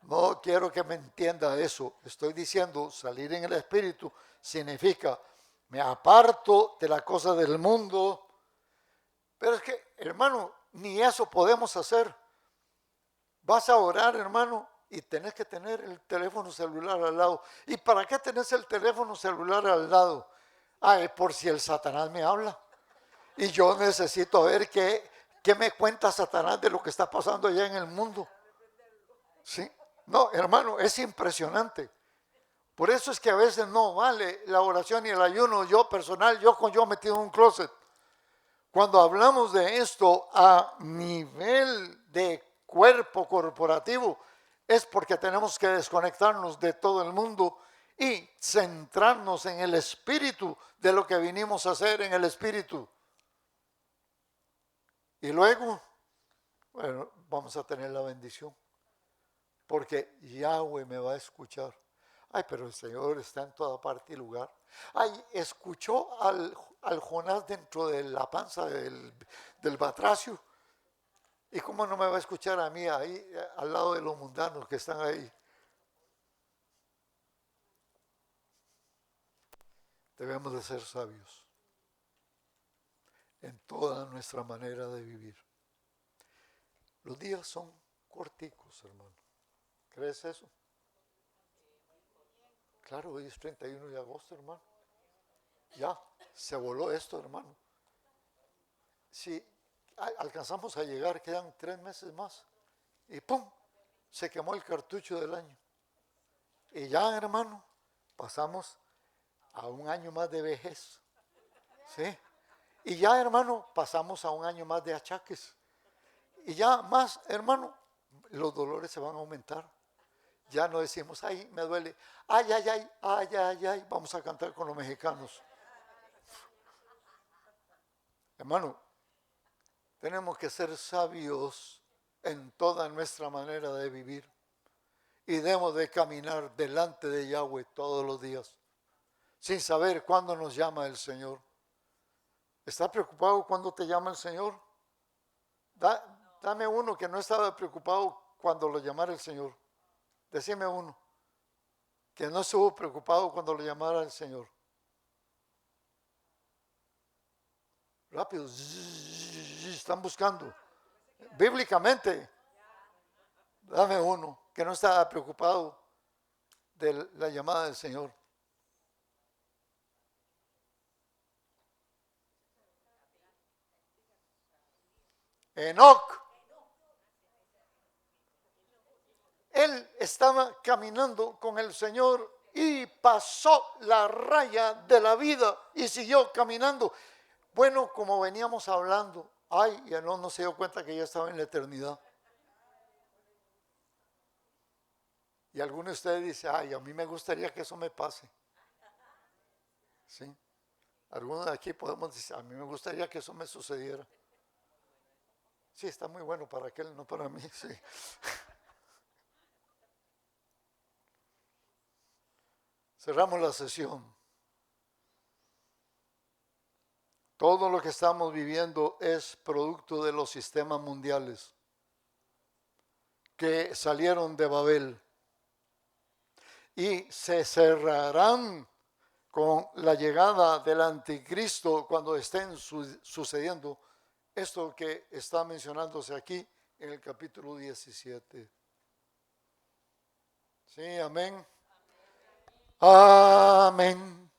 No quiero que me entienda eso. Estoy diciendo salir en el Espíritu significa me aparto de la cosa del mundo. Pero es que, hermano, ni eso podemos hacer. Vas a orar, hermano, y tenés que tener el teléfono celular al lado. ¿Y para qué tenés el teléfono celular al lado? Ah, es por si el Satanás me habla. Y yo necesito ver qué me cuenta Satanás de lo que está pasando allá en el mundo. ¿Sí? No, hermano, es impresionante. Por eso es que a veces no vale la oración y el ayuno. Yo personal, yo metido en un closet. Cuando hablamos de esto a nivel de cuerpo corporativo, es porque tenemos que desconectarnos de todo el mundo y centrarnos en el espíritu de lo que vinimos a hacer en el espíritu. Y luego, bueno, vamos a tener la bendición, porque Yahweh me va a escuchar. Ay, pero el Señor está en toda parte y lugar. Ay, escuchó al Jonás dentro de la panza del batracio. ¿Y cómo no me va a escuchar a mí ahí, al lado de los mundanos que están ahí? Debemos de ser sabios en toda nuestra manera de vivir. Los días son corticos, hermano. ¿Crees eso? Claro, hoy es 31 de agosto, hermano. Ya, se voló esto, hermano. Si alcanzamos a llegar, quedan 3 meses más. Y ¡pum! Se quemó el cartucho del año. Y ya, hermano, pasamos a un año más de vejez. ¿Sí? Y ya, hermano, pasamos a un año más de achaques. Y ya más, hermano, los dolores se van a aumentar. Ya no decimos, ay, me duele. Ay, ay, ay, ay, ay, ay. Vamos a cantar con los mexicanos. Hermano, tenemos que ser sabios en toda nuestra manera de vivir. Y debemos de caminar delante de Yahweh todos los días, sin saber cuándo nos llama el Señor. ¿Estás preocupado cuando te llama el Señor? Dame uno que no estaba preocupado cuando lo llamara el Señor. Decime uno que no estuvo preocupado cuando lo llamara el Señor. Rápido, están buscando. Bíblicamente, dame uno que no estaba preocupado de la llamada del Señor. Enoc. Él estaba caminando con el Señor y pasó la raya de la vida y siguió caminando. Bueno, como veníamos hablando, ay, ya no se dio cuenta que ya estaba en la eternidad. Y alguno de ustedes dice, ay, a mí me gustaría que eso me pase. ¿Sí? Algunos de aquí podemos decir, a mí me gustaría que eso me sucediera. Sí, está muy bueno para aquel, no para mí, sí. Cerramos la sesión. Todo lo que estamos viviendo es producto de los sistemas mundiales que salieron de Babel y se cerrarán con la llegada del anticristo cuando estén sucediendo esto que está mencionándose aquí en el capítulo 17. Sí, amén. Amén.